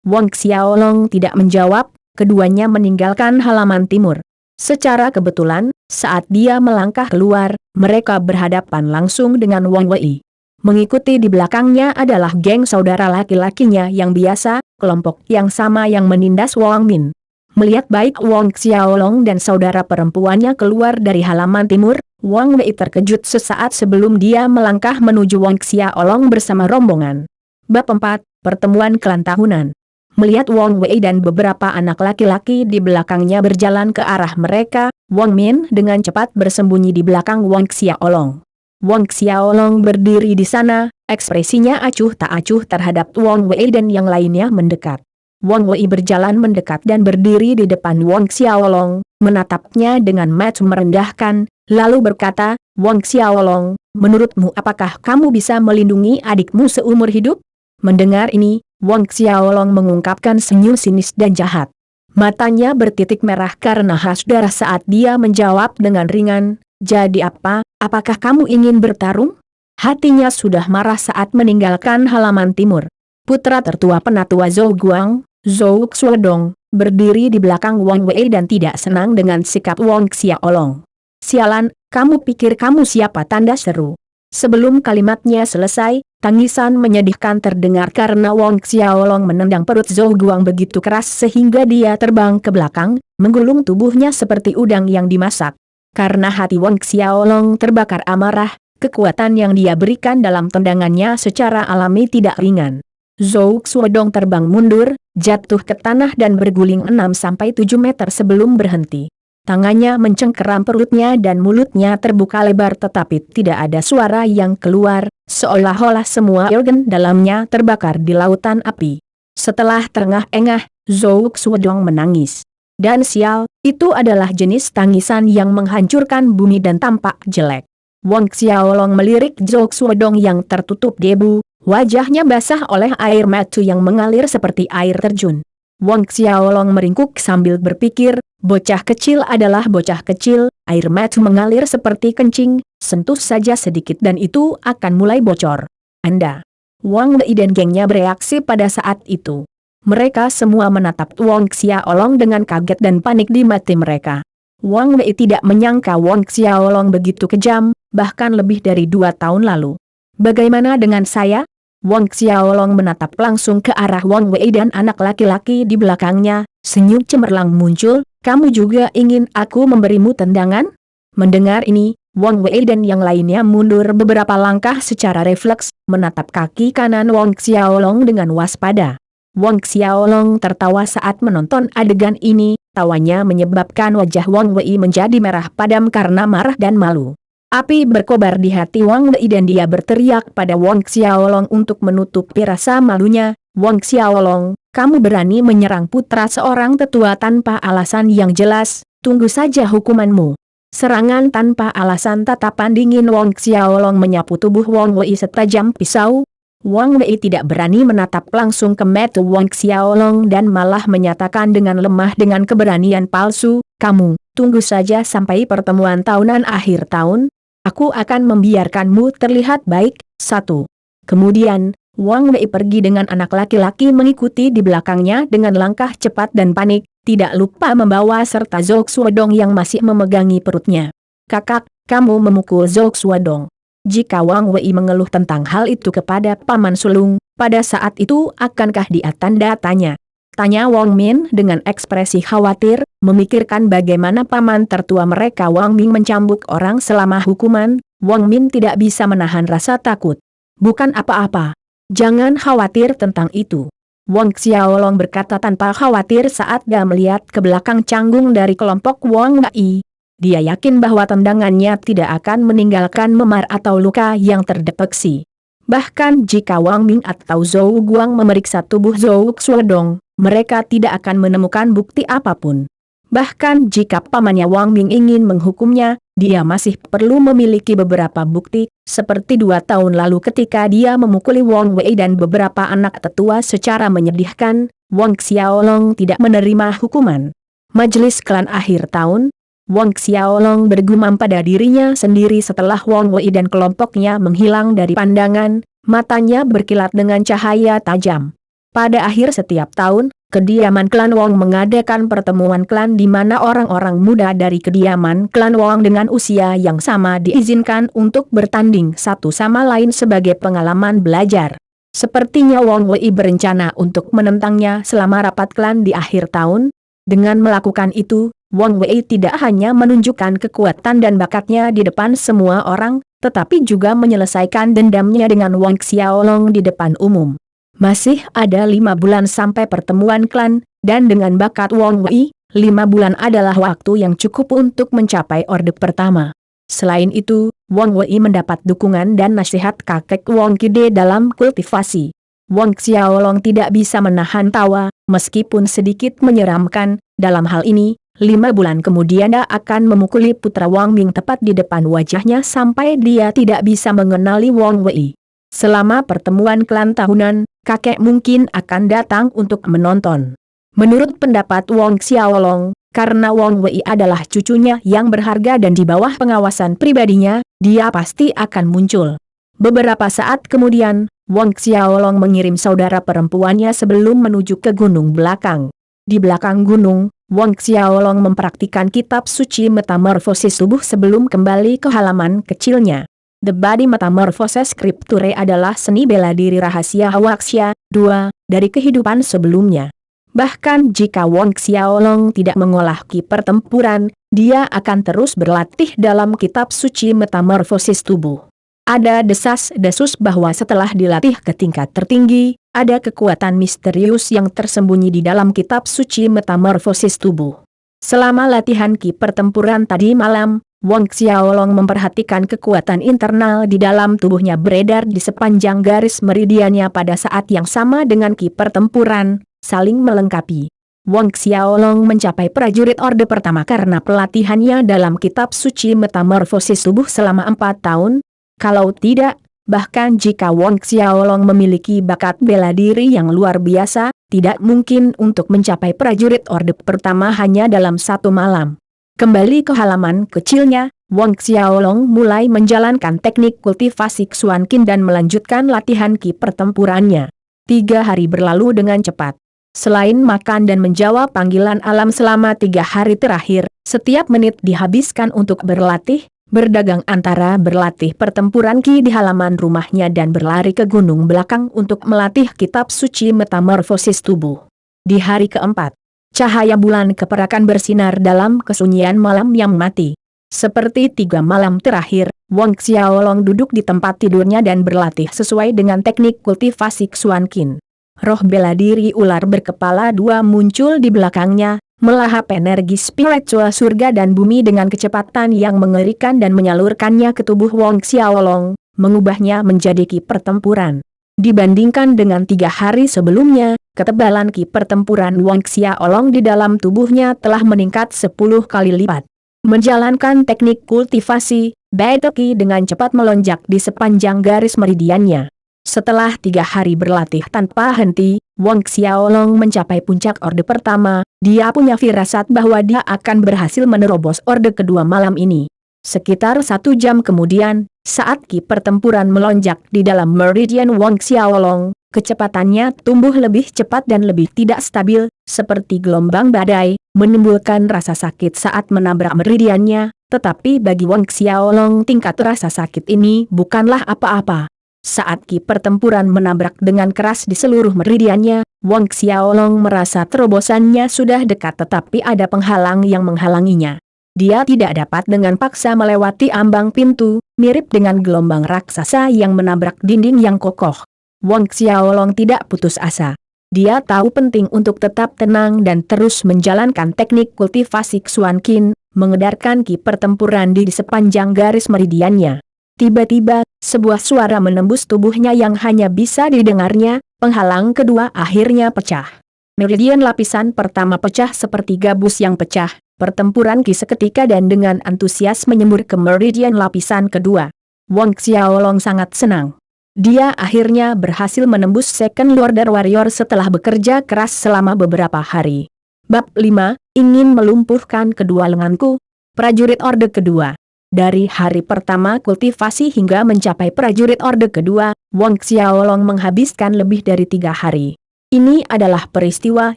Wong Xiaolong tidak menjawab, keduanya meninggalkan halaman timur. Secara kebetulan, saat dia melangkah keluar, mereka berhadapan langsung dengan Wang Wei. Mengikuti di belakangnya adalah geng saudara laki-lakinya yang biasa, kelompok yang sama yang menindas Wang Min. Melihat baik Wong Xiaolong dan saudara perempuannya keluar dari halaman timur, Wang Wei terkejut sesaat sebelum dia melangkah menuju Wong Xiaolong bersama rombongan. Bab 4, Pertemuan Klan Tahunan. Melihat Wang Wei dan beberapa anak laki-laki di belakangnya berjalan ke arah mereka, Wang Min dengan cepat bersembunyi di belakang Wong Xiaolong. Wong Xiaolong berdiri di sana, ekspresinya acuh tak acuh terhadap Wang Wei dan yang lainnya mendekat. Wang Wei berjalan mendekat dan berdiri di depan Wong Xiaolong, menatapnya dengan mata merendahkan, lalu berkata, Wong Xiaolong, menurutmu apakah kamu bisa melindungi adikmu seumur hidup? Mendengar ini, Wong Xiaolong mengungkapkan senyum sinis dan jahat. Matanya bertitik merah karena haus darah saat dia menjawab dengan ringan, jadi apa, apakah kamu ingin bertarung? Hatinya sudah marah saat meninggalkan halaman timur. Putra tertua penatua Zhou Guang, Zhou Xuedong, berdiri di belakang Wang Wei dan tidak senang dengan sikap Wong Xiaolong. Sialan, kamu pikir kamu siapa? Tanda seru. Sebelum kalimatnya selesai, tangisan menyedihkan terdengar karena Wong Xiaolong menendang perut Zhou Guang begitu keras sehingga dia terbang ke belakang, menggulung tubuhnya seperti udang yang dimasak. Karena hati Wong Xiaolong terbakar amarah, kekuatan yang dia berikan dalam tendangannya secara alami tidak ringan. Zhou Xuedong terbang mundur, jatuh ke tanah dan berguling 6-7 meter sebelum berhenti. Tangannya mencengkeram perutnya dan mulutnya terbuka lebar tetapi tidak ada suara yang keluar, seolah-olah semua organ dalamnya terbakar di lautan api. Setelah terengah-engah, Zhou Xuedong menangis. Dan sial, itu adalah jenis tangisan yang menghancurkan bumi dan tampak jelek. Wong Xiaolong melirik Zhou Xuedong yang tertutup debu, wajahnya basah oleh air mata yang mengalir seperti air terjun. Wong Xiaolong meringkuk sambil berpikir, bocah kecil adalah bocah kecil, air mata mengalir seperti kencing, sentuh saja sedikit dan itu akan mulai bocor. Anda. Wang Wei dan gengnya bereaksi pada saat itu. Mereka semua menatap Wang Xiaolong dengan kaget dan panik di mata mereka. Wang Wei tidak menyangka Wang Xiaolong begitu kejam, bahkan lebih dari 2 tahun lalu. Bagaimana dengan saya? Wang Xiaolong menatap langsung ke arah Wang Wei dan anak laki-laki di belakangnya, senyum cemerlang muncul, kamu juga ingin aku memberimu tendangan? Mendengar ini, Wang Wei dan yang lainnya mundur beberapa langkah secara refleks, menatap kaki kanan Wang Xiaolong dengan waspada. Wang Xiaolong tertawa saat menonton adegan ini, tawanya menyebabkan wajah Wang Wei menjadi merah padam karena marah dan malu. Api berkobar di hati Wang Wei dan dia berteriak pada Wang Xiaolong untuk menutupi rasa malunya. Wang Xiaolong, kamu berani menyerang putra seorang tetua tanpa alasan yang jelas, tunggu saja hukumanmu. Serangan tanpa alasan. Tatapan dingin Wang Xiaolong menyapu tubuh Wang Wei setajam pisau. Wang Wei tidak berani menatap langsung ke mata Wang Xiaolong dan malah menyatakan dengan lemah dengan keberanian palsu, kamu, tunggu saja sampai pertemuan tahunan akhir tahun. Aku akan membiarkanmu terlihat baik. 1. Kemudian, Wang Wei pergi dengan anak laki-laki mengikuti di belakangnya dengan langkah cepat dan panik, tidak lupa membawa serta Zhou Xuedong yang masih memegangi perutnya. Kakak, kamu memukul Zhou Xuedong. Jika Wang Wei mengeluh tentang hal itu kepada Paman Sulung, pada saat itu akankah dia tanda tanya? Tanya Wang Min dengan ekspresi khawatir, memikirkan bagaimana paman tertua mereka Wang Ming mencambuk orang selama hukuman. Wang Min tidak bisa menahan rasa takut. Bukan apa-apa. Jangan khawatir tentang itu. Wang Xiaolong berkata tanpa khawatir saat dia melihat ke belakang canggung dari kelompok Wang Wei. Dia yakin bahwa tendangannya tidak akan meninggalkan memar atau luka yang terdeteksi. Bahkan jika Wang Ming atau Zhou Guang memeriksa tubuh Zhou Xuedong, mereka tidak akan menemukan bukti apapun. Bahkan jika pamannya Wang Ming ingin menghukumnya, dia masih perlu memiliki beberapa bukti, seperti 2 tahun lalu ketika dia memukuli Wang Wei dan beberapa anak tetua secara menyedihkan, Wang Xiaolong tidak menerima hukuman. Majelis klan akhir tahun, Wang Xiaolong bergumam pada dirinya sendiri setelah Wang Wei dan kelompoknya menghilang dari pandangan, matanya berkilat dengan cahaya tajam. Pada akhir setiap tahun, kediaman klan Wang mengadakan pertemuan klan di mana orang-orang muda dari kediaman klan Wang dengan usia yang sama diizinkan untuk bertanding satu sama lain sebagai pengalaman belajar. Sepertinya Wang Wei berencana untuk menentangnya selama rapat klan di akhir tahun. Dengan melakukan itu, Wang Wei tidak hanya menunjukkan kekuatan dan bakatnya di depan semua orang, tetapi juga menyelesaikan dendamnya dengan Wang Xiaolong di depan umum. Masih ada 5 bulan sampai pertemuan klan, dan dengan bakat Wang Wei, 5 bulan adalah waktu yang cukup untuk mencapai orde pertama. Selain itu, Wang Wei mendapat dukungan dan nasihat kakek Wang Kide dalam kultivasi. Wang Xiaolong tidak bisa menahan tawa, meskipun sedikit menyeramkan. Dalam hal ini, 5 bulan kemudian dia akan memukuli putra Wang Ming tepat di depan wajahnya sampai dia tidak bisa mengenali Wang Wei. Selama pertemuan klan tahunan, kakek mungkin akan datang untuk menonton. Menurut pendapat Wang Xiaolong, karena Wang Wei adalah cucunya yang berharga dan di bawah pengawasan pribadinya, dia pasti akan muncul. Beberapa saat kemudian, Wang Xiaolong mengirim saudara perempuannya sebelum menuju ke gunung belakang. Di belakang gunung, Wang Xiaolong mempraktikkan kitab suci metamorfosis tubuh sebelum kembali ke halaman kecilnya. The Body Metamorphosis Scripture adalah seni bela diri rahasia Hawaksya 2 dari kehidupan sebelumnya. Bahkan jika Wang Xiaolong tidak mengolah ki pertempuran, dia akan terus berlatih dalam kitab suci metamorfosis tubuh. Ada desas-desus bahwa setelah dilatih ke tingkat tertinggi, ada kekuatan misterius yang tersembunyi di dalam kitab suci metamorfosis tubuh. Selama latihan ki pertempuran tadi malam, Wang Xiaolong memperhatikan kekuatan internal di dalam tubuhnya beredar di sepanjang garis meridiannya pada saat yang sama dengan ki pertempuran, saling melengkapi. Wang Xiaolong mencapai prajurit orde pertama karena pelatihannya dalam kitab suci metamorfosis tubuh selama 4 tahun. Kalau tidak, bahkan jika Wang Xiaolong memiliki bakat bela diri yang luar biasa, tidak mungkin untuk mencapai prajurit orde pertama hanya dalam 1 malam. Kembali ke halaman kecilnya, Wang Xiaolong mulai menjalankan teknik kultivasi Xuan Qin dan melanjutkan latihan ki pertempurannya. 3 hari berlalu dengan cepat. Selain makan dan menjawab panggilan alam selama 3 hari terakhir, setiap menit dihabiskan untuk berlatih, berdagang antara berlatih pertempuran ki di halaman rumahnya dan berlari ke gunung belakang untuk melatih kitab suci metamorfosis tubuh. Di hari keempat, cahaya bulan keperakan bersinar dalam kesunyian malam yang mati. Seperti 3 malam terakhir, Wang Xiaolong duduk di tempat tidurnya dan berlatih sesuai dengan teknik kultivasi Xuan Qin. Roh bela diri ular berkepala 2 muncul di belakangnya, melahap energi spiritual surga dan bumi dengan kecepatan yang mengerikan dan menyalurkannya ke tubuh Wang Xiaolong, mengubahnya menjadi ki pertempuran. Dibandingkan dengan 3 hari sebelumnya, ketebalan ki pertempuran Wang Xiaolong di dalam tubuhnya telah meningkat 10 kali lipat. Menjalankan teknik kultivasi, battle ki dengan cepat melonjak di sepanjang garis meridiannya. Setelah 3 hari berlatih tanpa henti, Wang Xiaolong mencapai puncak orde pertama. Dia punya firasat bahwa dia akan berhasil menerobos orde kedua malam ini. Sekitar 1 jam kemudian, saat ki pertempuran melonjak di dalam meridian Wang Xiaolong, kecepatannya tumbuh lebih cepat dan lebih tidak stabil, seperti gelombang badai, menimbulkan rasa sakit saat menabrak meridiannya, tetapi bagi Wang Xiaolong tingkat rasa sakit ini bukanlah apa-apa. Saat ki pertempuran menabrak dengan keras di seluruh meridiannya, Wang Xiaolong merasa terobosannya sudah dekat tetapi ada penghalang yang menghalanginya. Dia tidak dapat dengan paksa melewati ambang pintu, mirip dengan gelombang raksasa yang menabrak dinding yang kokoh. Wang Xiaolong tidak putus asa. Dia tahu penting untuk tetap tenang dan terus menjalankan teknik kultivasi Xuan Qin, mengedarkan ki pertempuran di sepanjang garis meridiannya. Tiba-tiba, sebuah suara menembus tubuhnya yang hanya bisa didengarnya, penghalang kedua akhirnya pecah. Meridian lapisan pertama pecah seperti gabus yang pecah. Pertempuran ki seketika dan dengan antusias menyembur ke meridian lapisan kedua. Wang Xiaolong sangat senang. Dia akhirnya berhasil menembus Second Order Warrior setelah bekerja keras selama beberapa hari. Bab 5, ingin melumpuhkan kedua lenganku. Prajurit Orde Kedua. Dari hari pertama kultivasi hingga mencapai prajurit Orde Kedua, Wang Xiaolong menghabiskan lebih dari 3 hari. Ini adalah peristiwa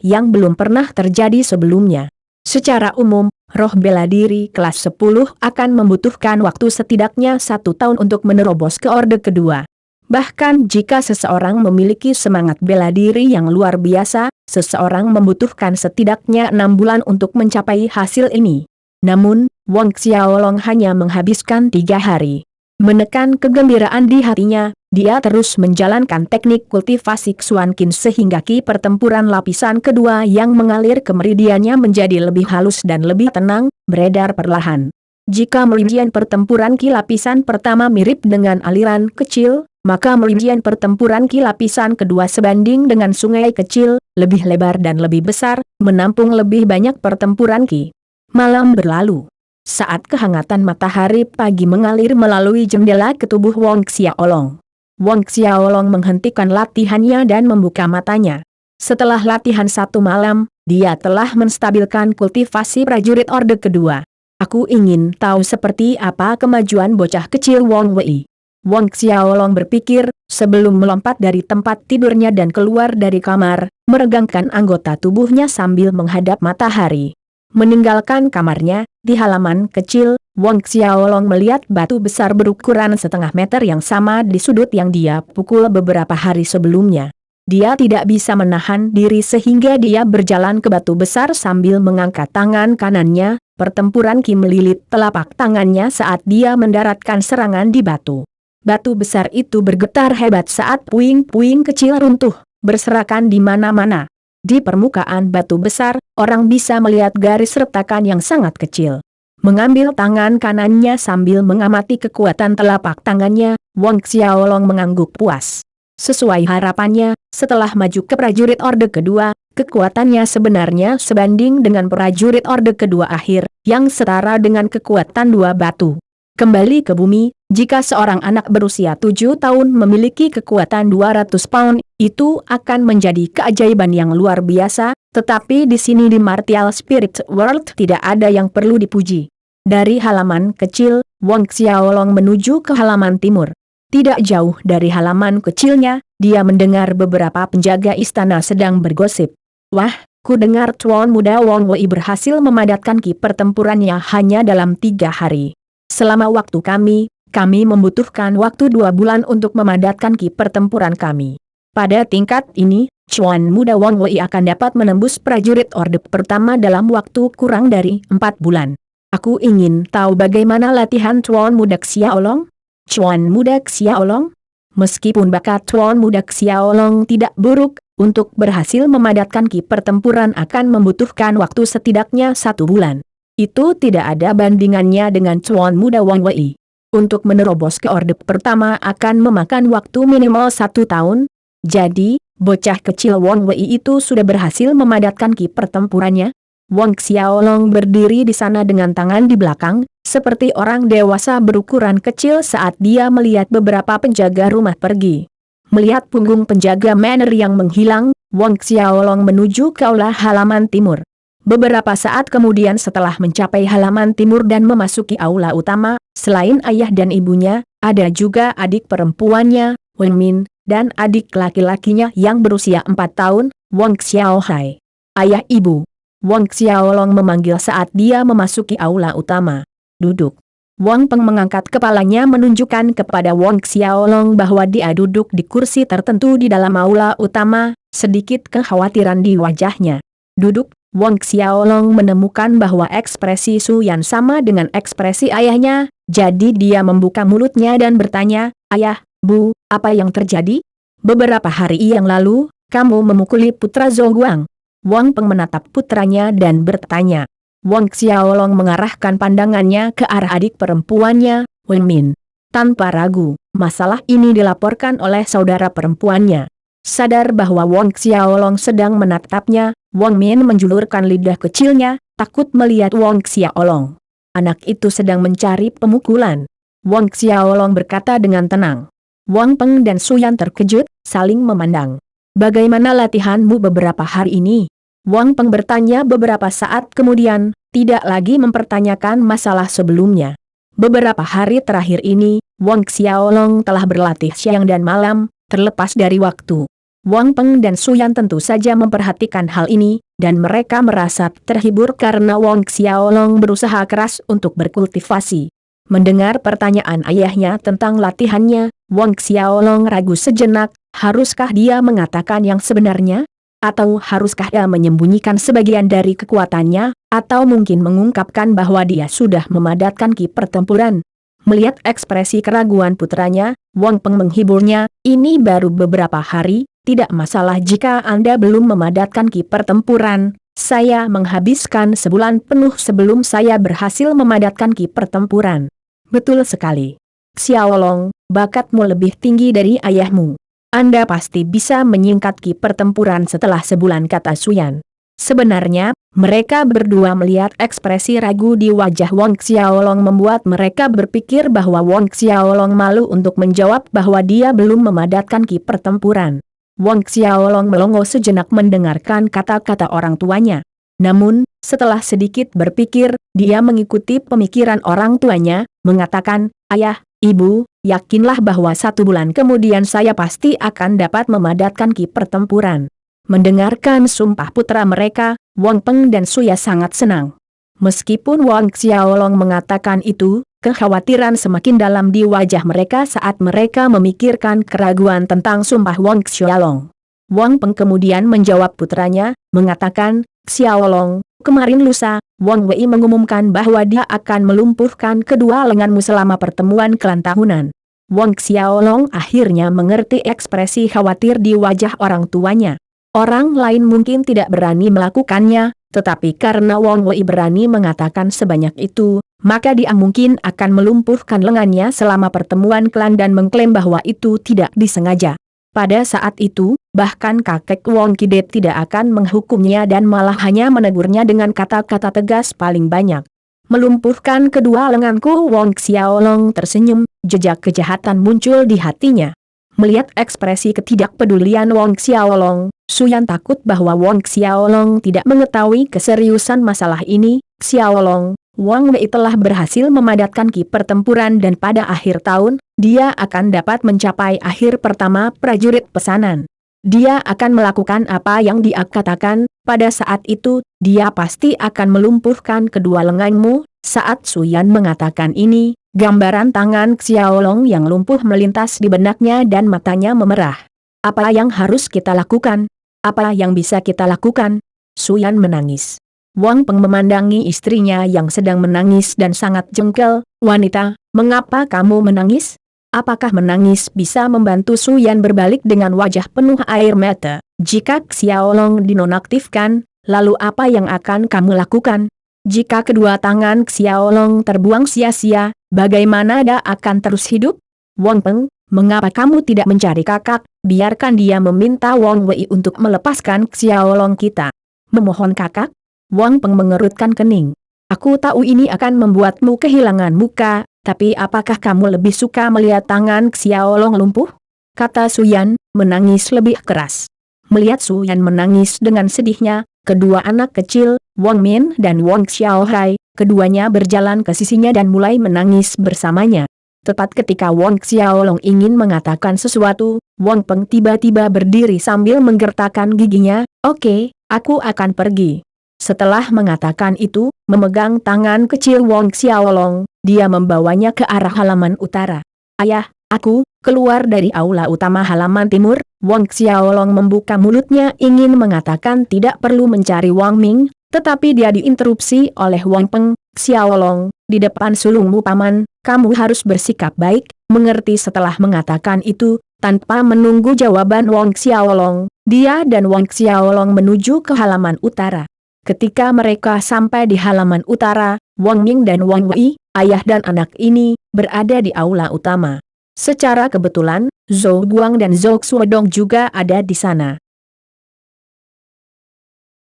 yang belum pernah terjadi sebelumnya. Secara umum, roh bela diri kelas 10 akan membutuhkan waktu setidaknya 1 tahun untuk menerobos ke Orde Kedua. Bahkan jika seseorang memiliki semangat bela diri yang luar biasa, seseorang membutuhkan setidaknya 6 bulan untuk mencapai hasil ini. Namun, Wang Xiaolong hanya menghabiskan 3 hari. Menekan kegembiraan di hatinya, dia terus menjalankan teknik kultivasi Xuan Qin sehingga ki pertempuran lapisan kedua yang mengalir ke meridiannya menjadi lebih halus dan lebih tenang, beredar perlahan. Jika meridian pertempuran ki lapisan pertama mirip dengan aliran kecil, maka meridian pertempuran ki lapisan kedua sebanding dengan sungai kecil, lebih lebar dan lebih besar, menampung lebih banyak pertempuran ki. Malam berlalu. Saat kehangatan matahari pagi mengalir melalui jendela ke tubuh Wang Xiaolong. Wang Xiaolong menghentikan latihannya dan membuka matanya. Setelah latihan 1 malam, dia telah menstabilkan kultivasi prajurit Orde Kedua. Aku ingin tahu seperti apa kemajuan bocah kecil Wang Wei. Wang Xiaolong berpikir, sebelum melompat dari tempat tidurnya dan keluar dari kamar, meregangkan anggota tubuhnya sambil menghadap matahari. Meninggalkan kamarnya, di halaman kecil, Wang Xiaolong melihat batu besar berukuran setengah meter yang sama di sudut yang dia pukul beberapa hari sebelumnya. Dia tidak bisa menahan diri sehingga dia berjalan ke batu besar sambil mengangkat tangan kanannya. Pertempuran ki melilit telapak tangannya saat dia mendaratkan serangan di batu. Batu besar itu bergetar hebat saat puing-puing kecil runtuh, berserakan di mana-mana. Di permukaan batu besar, orang bisa melihat garis retakan yang sangat kecil. Mengambil tangan kanannya sambil mengamati kekuatan telapak tangannya, Wang Xiaolong mengangguk puas. Sesuai harapannya, setelah maju ke prajurit Orde Kedua, kekuatannya sebenarnya sebanding dengan prajurit Orde Kedua akhir, yang setara dengan kekuatan 2 batu. Kembali ke bumi, jika seorang anak berusia 7 tahun memiliki kekuatan 200 pound, itu akan menjadi keajaiban yang luar biasa, Tetapi di sini di Martial Spirit World tidak ada yang perlu dipuji. Dari halaman kecil, Wang Xiaolong menuju ke halaman timur. Tidak jauh dari halaman kecilnya, dia mendengar beberapa penjaga istana sedang bergosip. Wah, ku dengar Tuan Muda Wang Wei berhasil memadatkan ki pertempurannya hanya dalam 3 hari. Selama waktu kami membutuhkan waktu 2 bulan untuk memadatkan ki pertempuran kami. Pada tingkat ini, Tuan Muda Wang Wei akan dapat menembus prajurit orde pertama dalam waktu kurang dari 4 bulan. Aku ingin tahu bagaimana latihan Tuan Muda Xiaolong? Tuan Muda Xiaolong? Meskipun bakat Tuan Muda Xiaolong tidak buruk, untuk berhasil memadatkan ki pertempuran akan membutuhkan waktu setidaknya 1 bulan. Itu tidak ada bandingannya dengan Tuan Muda Wang Wei. Untuk menerobos ke orde pertama akan memakan waktu minimal 1 tahun. Jadi, bocah kecil Wang Wei itu sudah berhasil memadatkan ki pertempurannya. Wang Xiaolong berdiri di sana dengan tangan di belakang, seperti orang dewasa berukuran kecil saat dia melihat beberapa penjaga rumah pergi. Melihat punggung penjaga manor yang menghilang, Wang Xiaolong menuju ke aula halaman timur. Beberapa saat kemudian setelah mencapai halaman timur dan memasuki aula utama, selain ayah dan ibunya, ada juga adik perempuannya, Wen Min, dan adik laki-lakinya yang berusia 4 tahun, Wang Xiaohai. Ayah ibu. Wang Xiaolong memanggil saat dia memasuki aula utama. Duduk. Wang Peng mengangkat kepalanya menunjukkan kepada Wang Xiaolong bahwa dia duduk di kursi tertentu di dalam aula utama, sedikit kekhawatiran di wajahnya. Duduk, Wang Xiaolong menemukan bahwa ekspresi Su Yan sama dengan ekspresi ayahnya, jadi dia membuka mulutnya dan bertanya, "Ayah, Bu, apa yang terjadi? Beberapa hari yang lalu, kamu memukuli putra Zhou Guang." Wang Peng menatap putranya dan bertanya. Wang Xiaolong mengarahkan pandangannya ke arah adik perempuannya, Wen Min. Tanpa ragu, masalah ini dilaporkan oleh saudara perempuannya. Sadar bahwa Wang Xiaolong sedang menatapnya, Wang Min menjulurkan lidah kecilnya, takut melihat Wang Xiaolong. Anak itu sedang mencari pemukulan. Wang Xiaolong berkata dengan tenang. Wang Peng dan Su Yan terkejut, saling memandang. "Bagaimana latihanmu beberapa hari ini?" Wang Peng bertanya beberapa saat kemudian, tidak lagi mempertanyakan masalah sebelumnya. Beberapa hari terakhir ini, Wang Xiaolong telah berlatih siang dan malam, terlepas dari waktu. Wang Peng dan Su Yan tentu saja memperhatikan hal ini, dan mereka merasa terhibur karena Wang Xiaolong berusaha keras untuk berkultivasi. Mendengar pertanyaan ayahnya tentang latihannya, Wang Xiaolong ragu sejenak, haruskah dia mengatakan yang sebenarnya? Atau haruskah dia menyembunyikan sebagian dari kekuatannya, atau mungkin mengungkapkan bahwa dia sudah memadatkan ki pertempuran? Melihat ekspresi keraguan putranya, Wang Peng menghiburnya, "Ini baru beberapa hari, tidak masalah jika Anda belum memadatkan ki pertempuran. Saya menghabiskan sebulan penuh sebelum saya berhasil memadatkan ki pertempuran." "Betul sekali. Xiaolong, bakatmu lebih tinggi dari ayahmu. Anda pasti bisa menyingkat ki pertempuran setelah sebulan," kata Su Yan. Sebenarnya, mereka berdua melihat ekspresi ragu di wajah Wang Xiaolong membuat mereka berpikir bahwa Wang Xiaolong malu untuk menjawab bahwa dia belum memadatkan ki pertempuran. Wang Xiaolong melongo sejenak mendengarkan kata-kata orang tuanya. Namun, setelah sedikit berpikir, dia mengikuti pemikiran orang tuanya, mengatakan, "Ayah, Ibu, yakinlah bahwa 1 bulan kemudian saya pasti akan dapat memadatkan ki pertempuran." Mendengarkan sumpah putra mereka, Wang Peng dan Su Yan sangat senang. Meskipun Wang Xiaolong mengatakan itu, kekhawatiran semakin dalam di wajah mereka saat mereka memikirkan keraguan tentang sumpah Wang Xiaolong. Wang Peng kemudian menjawab putranya, mengatakan, "Xiaolong, kemarin lusa, Wang Wei mengumumkan bahwa dia akan melumpuhkan kedua lenganmu selama pertemuan klan tahunan." Wang Xiaolong akhirnya mengerti ekspresi khawatir di wajah orang tuanya. Orang lain mungkin tidak berani melakukannya, tetapi karena Wang Wei berani mengatakan sebanyak itu, maka dia mungkin akan melumpuhkan lengannya selama pertemuan klan dan mengklaim bahwa itu tidak disengaja. Pada saat itu, bahkan kakek Wang Kidet tidak akan menghukumnya dan malah hanya menegurnya dengan kata-kata tegas paling banyak. "Melumpuhkan kedua lenganku?" Wang Xiaolong tersenyum, jejak kejahatan muncul di hatinya. Melihat ekspresi ketidakpedulian Wang Xiaolong, Suyan takut bahwa Wang Xiaolong tidak mengetahui keseriusan masalah ini. Xiaolong, Wang Wei telah berhasil memadatkan ki pertempuran dan pada akhir tahun, dia akan dapat mencapai akhir pertama prajurit pesanan. Dia akan melakukan apa yang dia katakan, pada saat itu, dia pasti akan melumpuhkan kedua lenganmu. Saat Suyan mengatakan ini, gambaran tangan Xiaolong yang lumpuh melintas di benaknya dan matanya memerah. Apa yang harus kita lakukan? Apa yang bisa kita lakukan? Suyan menangis. Wang Peng memandangi istrinya yang sedang menangis dan sangat jengkel. Wanita, mengapa kamu menangis? Apakah menangis bisa membantu? Suyan berbalik dengan wajah penuh air mata. Jika Xiaolong dinonaktifkan, lalu apa yang akan kamu lakukan? Jika kedua tangan Xiaolong terbuang sia-sia, bagaimana dia akan terus hidup? Wang Peng, mengapa kamu tidak mencari kakak? Biarkan dia meminta Wang Wei untuk melepaskan Xiaolong kita. Memohon kakak? Wang Peng mengerutkan kening. Aku tahu ini akan membuatmu kehilangan muka, tapi apakah kamu lebih suka melihat tangan Xiaolong lumpuh? Kata Suyan, menangis lebih keras. Melihat Suyan menangis dengan sedihnya, kedua anak kecil, Wang Min dan Wang Xiaohai, keduanya berjalan ke sisinya dan mulai menangis bersamanya. Tepat ketika Wang Xiaolong ingin mengatakan sesuatu, Wang Peng tiba-tiba berdiri sambil menggertakkan giginya. Oke, aku akan pergi. Setelah mengatakan itu, memegang tangan kecil Wang Xiaolong, dia membawanya ke arah halaman utara. Ayah, aku keluar dari aula utama halaman timur. Wang Xiaolong membuka mulutnya ingin mengatakan tidak perlu mencari Wang Ming, tetapi dia diinterupsi oleh Wang Peng. Xiaolong, di depan sulungmu paman, kamu harus bersikap baik, mengerti? Setelah mengatakan itu, tanpa menunggu jawaban Wang Xiaolong, dia dan Wang Xiaolong menuju ke halaman utara. Ketika mereka sampai di halaman utara, Wang Ming dan Wang Wei, ayah dan anak ini, berada di aula utama. Secara kebetulan, Zhou Guang dan Zhou Xuedong juga ada di sana.